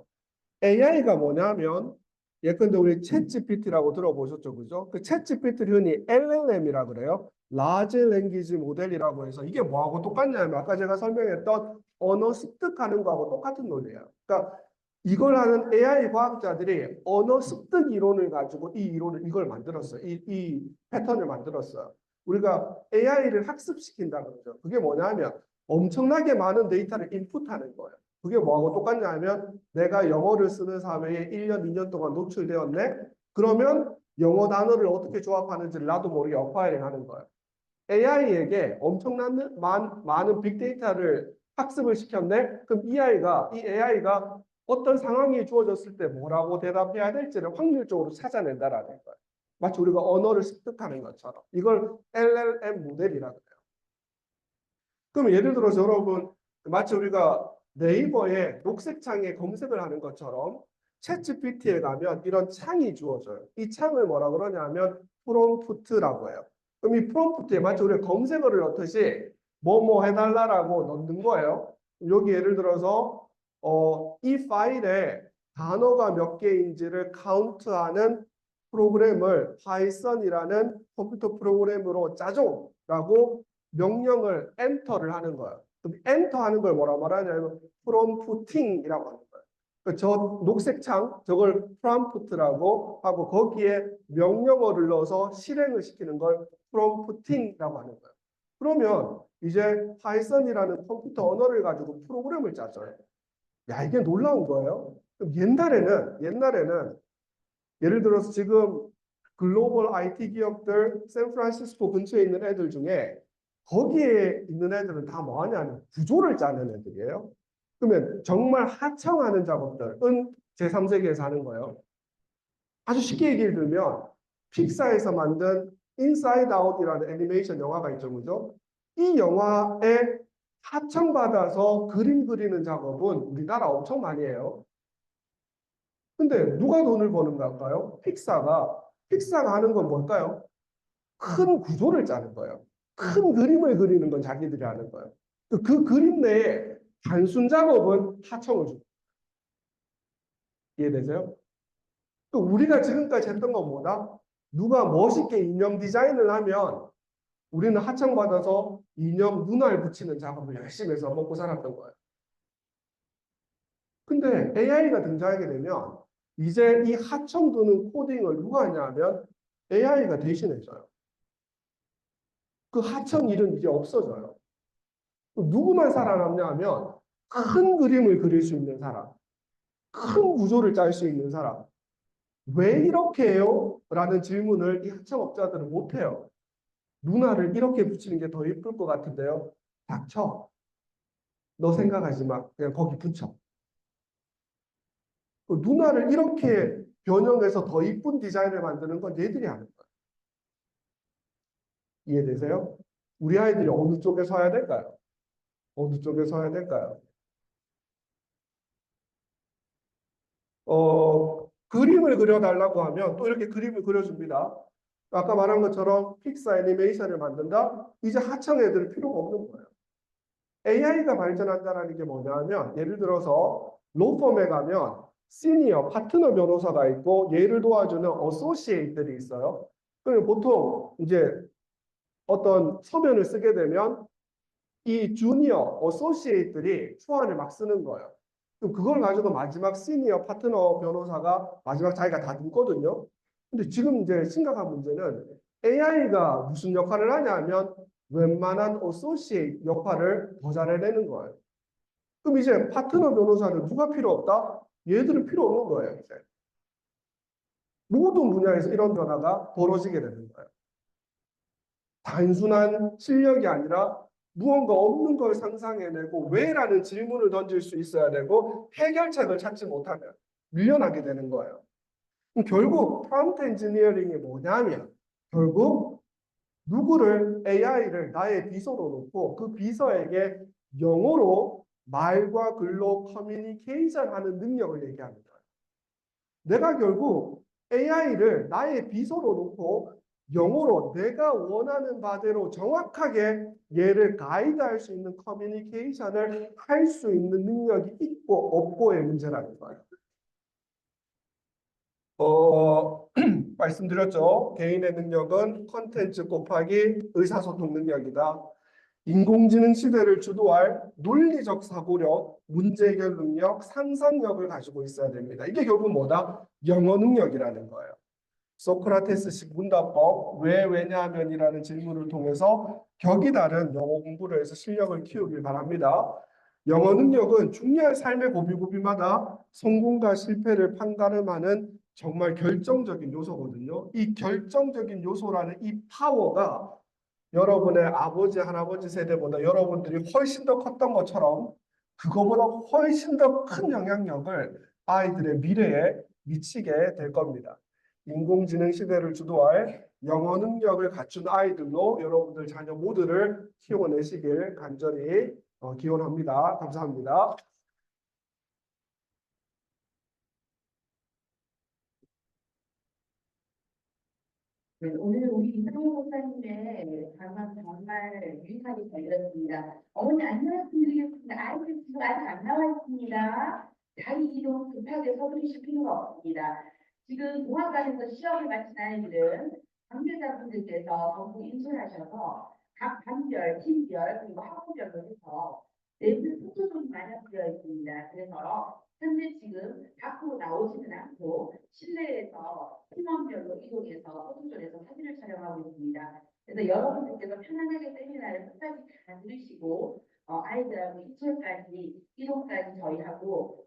AI가 뭐냐면 예컨대 우리 챗GPT라고 들어보셨죠, 그죠? 그 챗GPT를 흔히 LLM이라 그래요. Large Language Model이라고 해서 이게 뭐하고 똑같냐면 아까 제가 설명했던 언어 습득하는 거하고 똑같은 논리예요. 그러니까 이걸 하는 AI 과학자들이 언어 습득 이론을 가지고 이걸 만들었어요. 이 패턴을 만들었어요. 우리가 AI를 학습시킨다 그러죠. 그게 뭐냐면 엄청나게 많은 데이터를 인풋하는 거예요. 그게 뭐하고 똑같냐 하면 내가 영어를 쓰는 사회에 1년, 2년 동안 노출되었네? 그러면 영어 단어를 어떻게 조합하는지를 나도 모르게 어파이링 하는 거예요. AI에게 엄청난 많은 빅데이터를 학습을 시켰네? 그럼 이 AI가 어떤 상황이 주어졌을 때 뭐라고 대답해야 될지를 확률적으로 찾아낸다라는 거예요. 마치 우리가 언어를 습득하는 것처럼. 이걸 LLM 모델이라고 해요. 그럼 예를 들어서 여러분, 마치 우리가 네이버에 녹색 창에 검색을 하는 것처럼 챗GPT에 가면 이런 창이 주어져요. 이 창을 뭐라 그러냐면 프롬프트라고 해요. 그럼 이 프롬프트에 마치 우리가 검색어를 넣듯이 뭐뭐 해달라라고 넣는 거예요. 여기 예를 들어서 이 파일에 단어가 몇 개인지를 카운트하는 프로그램을 파이썬이라는 컴퓨터 프로그램으로 짜줘라고 명령을 엔터를 하는 거예요. 그럼 엔터 하는 걸 뭐라 말하냐면 프롬프팅이라고 하는 거예요. 저 녹색 창 저걸 프롬프트라고 하고 거기에 명령어를 넣어서 실행을 시키는 걸 프롬프팅이라고 하는 거예요. 그러면 이제 파이썬이라는 컴퓨터 언어를 가지고 프로그램을 짜줘요. 야, 이게 놀라운 거예요. 옛날에는 예를 들어서 지금 글로벌 IT 기업들 샌프란시스코 근처에 있는 애들 중에 거기에 있는 애들은 다 뭐하냐면 구조를 짜는 애들이에요. 그러면 정말 하청하는 작업들은 제3세계에서 하는 거예요. 아주 쉽게 얘기를 들면 픽사에서 만든 인사이드 아웃이라는 애니메이션 영화가 있죠, 그죠? 이 영화에 하청받아서 그림 그리는 작업은 우리나라 엄청 많이 해요. 근데 누가 돈을 버는 걸까요? 픽사가 하는 건 뭘까요? 큰 구조를 짜는 거예요. 큰 그림을 그리는 건 자기들이 하는 거예요. 그 그림 내에 단순 작업은 하청을 줍니다. 이해되세요? 또 우리가 지금까지 했던 건 뭐다? 누가 멋있게 인형 디자인을 하면 우리는 하청받아서 인형 눈알 붙이는 작업을 열심히 해서 먹고 살았던 거예요. 근데 AI가 등장하게 되면 이제 이 하청 두는 코딩을 누가 하냐면 AI가 대신해줘요. 그 하청 일은 이제 없어져요. 누구만 살아남냐 하면 큰 그림을 그릴 수 있는 사람, 큰 구조를 짤 수 있는 사람. 왜 이렇게 해요? 라는 질문을 이 하청업자들은 못해요. 눈알을 이렇게 붙이는 게 더 예쁠 것 같은데요. 닥쳐. 너 생각하지 마. 그냥 거기 붙여. 눈알을 이렇게 변형해서 더 이쁜 디자인을 만드는 건 얘들이 하는 거예요. 이해되세요? 우리 아이들이 어느 쪽에 서야 될까요? 어느 쪽에 서야 될까요? 그림을 그려달라고 하면 또 이렇게 그림을 그려줍니다. 아까 말한 것처럼 픽사 애니메이션을 만든다? 이제 하청 애들 필요가 없는 거예요. AI가 발전한다는 게 뭐냐면 예를 들어서 로펌에 가면 시니어 파트너 변호사가 있고 얘를 도와주는 어소시에이트들이 있어요. 그럼 보통 이제 어떤 서면을 쓰게 되면 이 주니어 어소시에이트들이 초안을 막 쓰는 거예요. 그럼 그걸 가지고 마지막 시니어 파트너 변호사가 마지막 자기가 다 듣거든요. 근데 지금 이제 심각한 문제는 AI가 무슨 역할을 하냐면 웬만한 어소시에이트 역할을 더 잘해내는 거예요. 그럼 이제 파트너 변호사는 누가 필요 없다? 얘들은 필요 없는 거예요, 이제. 모든 분야에서 이런 변화가 벌어지게 되는 거예요. 단순한 실력이 아니라 무언가 없는 걸 상상해내고 왜라는 질문을 던질 수 있어야 되고 해결책을 찾지 못하면 밀려나게 되는 거예요. 결국 프롬프트 엔지니어링이 뭐냐면 결국 누구를 AI를 나의 비서로 놓고 그 비서에게 영어로 말과 글로 커뮤니케이션 하는 능력을 얘기합니다. 내가 결국 AI를 나의 비서로 놓고 영어로 내가 원하는 바대로 정확하게 얘를 가이드할 수 있는 커뮤니케이션을 할 수 있는 능력이 있고 없고의 문제라는 거예요. 말씀드렸죠. 개인의 능력은 컨텐츠 곱하기 의사소통 능력이다. 인공지능 시대를 주도할 논리적 사고력, 문제 해결 능력, 상상력을 가지고 있어야 됩니다. 이게 결국 뭐다? 영어 능력이라는 거예요. 소크라테스식 문답법, 왜, 왜냐하면이라는 질문을 통해서 격이 다른 영어 공부를 해서 실력을 키우길 바랍니다. 영어 능력은 중요한 삶의 고비고비마다 성공과 실패를 판가름하는 정말 결정적인 요소거든요. 이 결정적인 요소라는 이 파워가 여러분의 아버지, 할아버지 세대보다 여러분들이 훨씬 더 컸던 것처럼 그거보다 훨씬 더 큰 영향력을 아이들의 미래에 미치게 될 겁니다. 인공지능 시대를 주도할 영어 능력을 갖춘 아이들로 여러분들 자녀 모두를 키워내시길 간절히 기원합니다. 감사합니다. 네, 오늘 우리 이상호 목사님의 강연 정말 유익하게 잘 들었습니다. 어머니 안녕 말씀드리겠습니다. 아이들 지금 아직 안 나와 있습니다. 자기 이동 급하게 서두르실 필요가 없습니다. 지금 공학관에서 시험을 마친 아이들은 관계자분들께서 전부 인솔하셔서 각 반별, 팀별, 그리고 학부별로 해서 내부 포토존이 마련되어 있습니다. 그래서 현재 지금 밖으로 나오지는 않고 실내에서 팀원별로 이동해서 포토존에서 사진을 촬영하고 있습니다. 그래서 여러분들께서 편안하게 세미나를 끝까지 다 들으시고 아이들하고 이철까지 이동까지 저희하고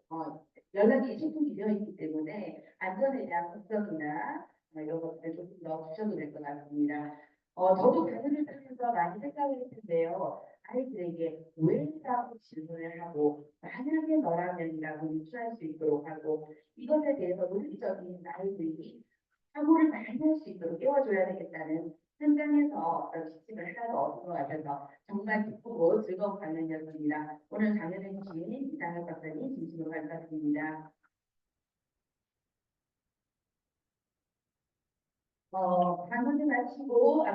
연락이 소통이 되어 있기 때문에 안전에 대한 걱정이나 이런 것들 조금 더 주셔도 될 것 같습니다. 저도 강연을 들으면서 많이 생각을 했는데요. 아이들에게 왜라고 질문을 하고 만약에 너라면이라고 유추할 수 있도록 하고 이것에 대해서 논리적인 아이들이 사고를 많이 할 수 있도록 깨워줘야 되겠다는 현장에서 어떤 지침을 하나도 얻은 것 같아서 정말 기쁘고 즐거운 강연이었습니다. 오늘 강연해 주신 이상혁 박사님 진심으로 감사드립니다. 강연을 마치고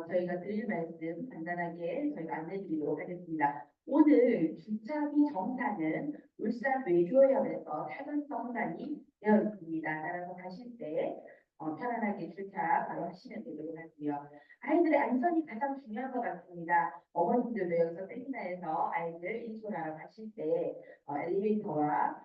저희가 드릴 말씀 간단하게 저희가 안내드리도록 하겠습니다. 오늘 주차비 정산은 울산 외교협에서 타변성산이 되어 있습니다. 따라서 가실 때 편안하게 주차 바로 하시면 되도록 하고요. 아이들의 안전이 가장 중요한 것 같습니다. 어머님들도 여기서 세미나에서 아이들 인솔하러 가실 때 엘리베이터와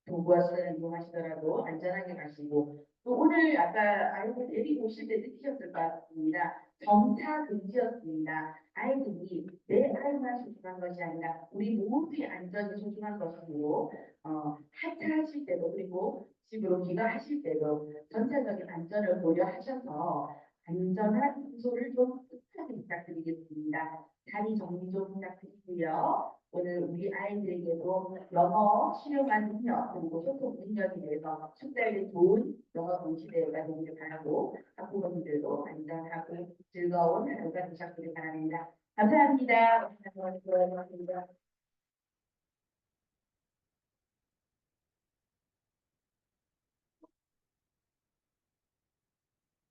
도구와 수단을 이용하시더라도 안전하게 가시고 또 오늘 아까 아이들 데리고 오실 때 느끼셨을 것 같습니다. 정차 금지였습니다. 아이들이 내 아이만 소중한 것이 아니라 우리 모두의 안전이 소중한 것이고 하차하실 때도 그리고 집으로 귀가하실 때도 전체적인 안전을 고려하셔서 안전한 인솔을 좀 끝까지 부탁드리겠습니다. 자리 정리 좀 부탁드리고요. 오늘 우리 아이들에게도 영어 실용한 능력 그리고 소통 능력에 대해서 숙달된 좋은 영어 동시대회가 되기를 바라고 학부모님들도 안전하고 즐거운 하루가 되셨기를 바랍니다. 감사합니다. 감사합니다.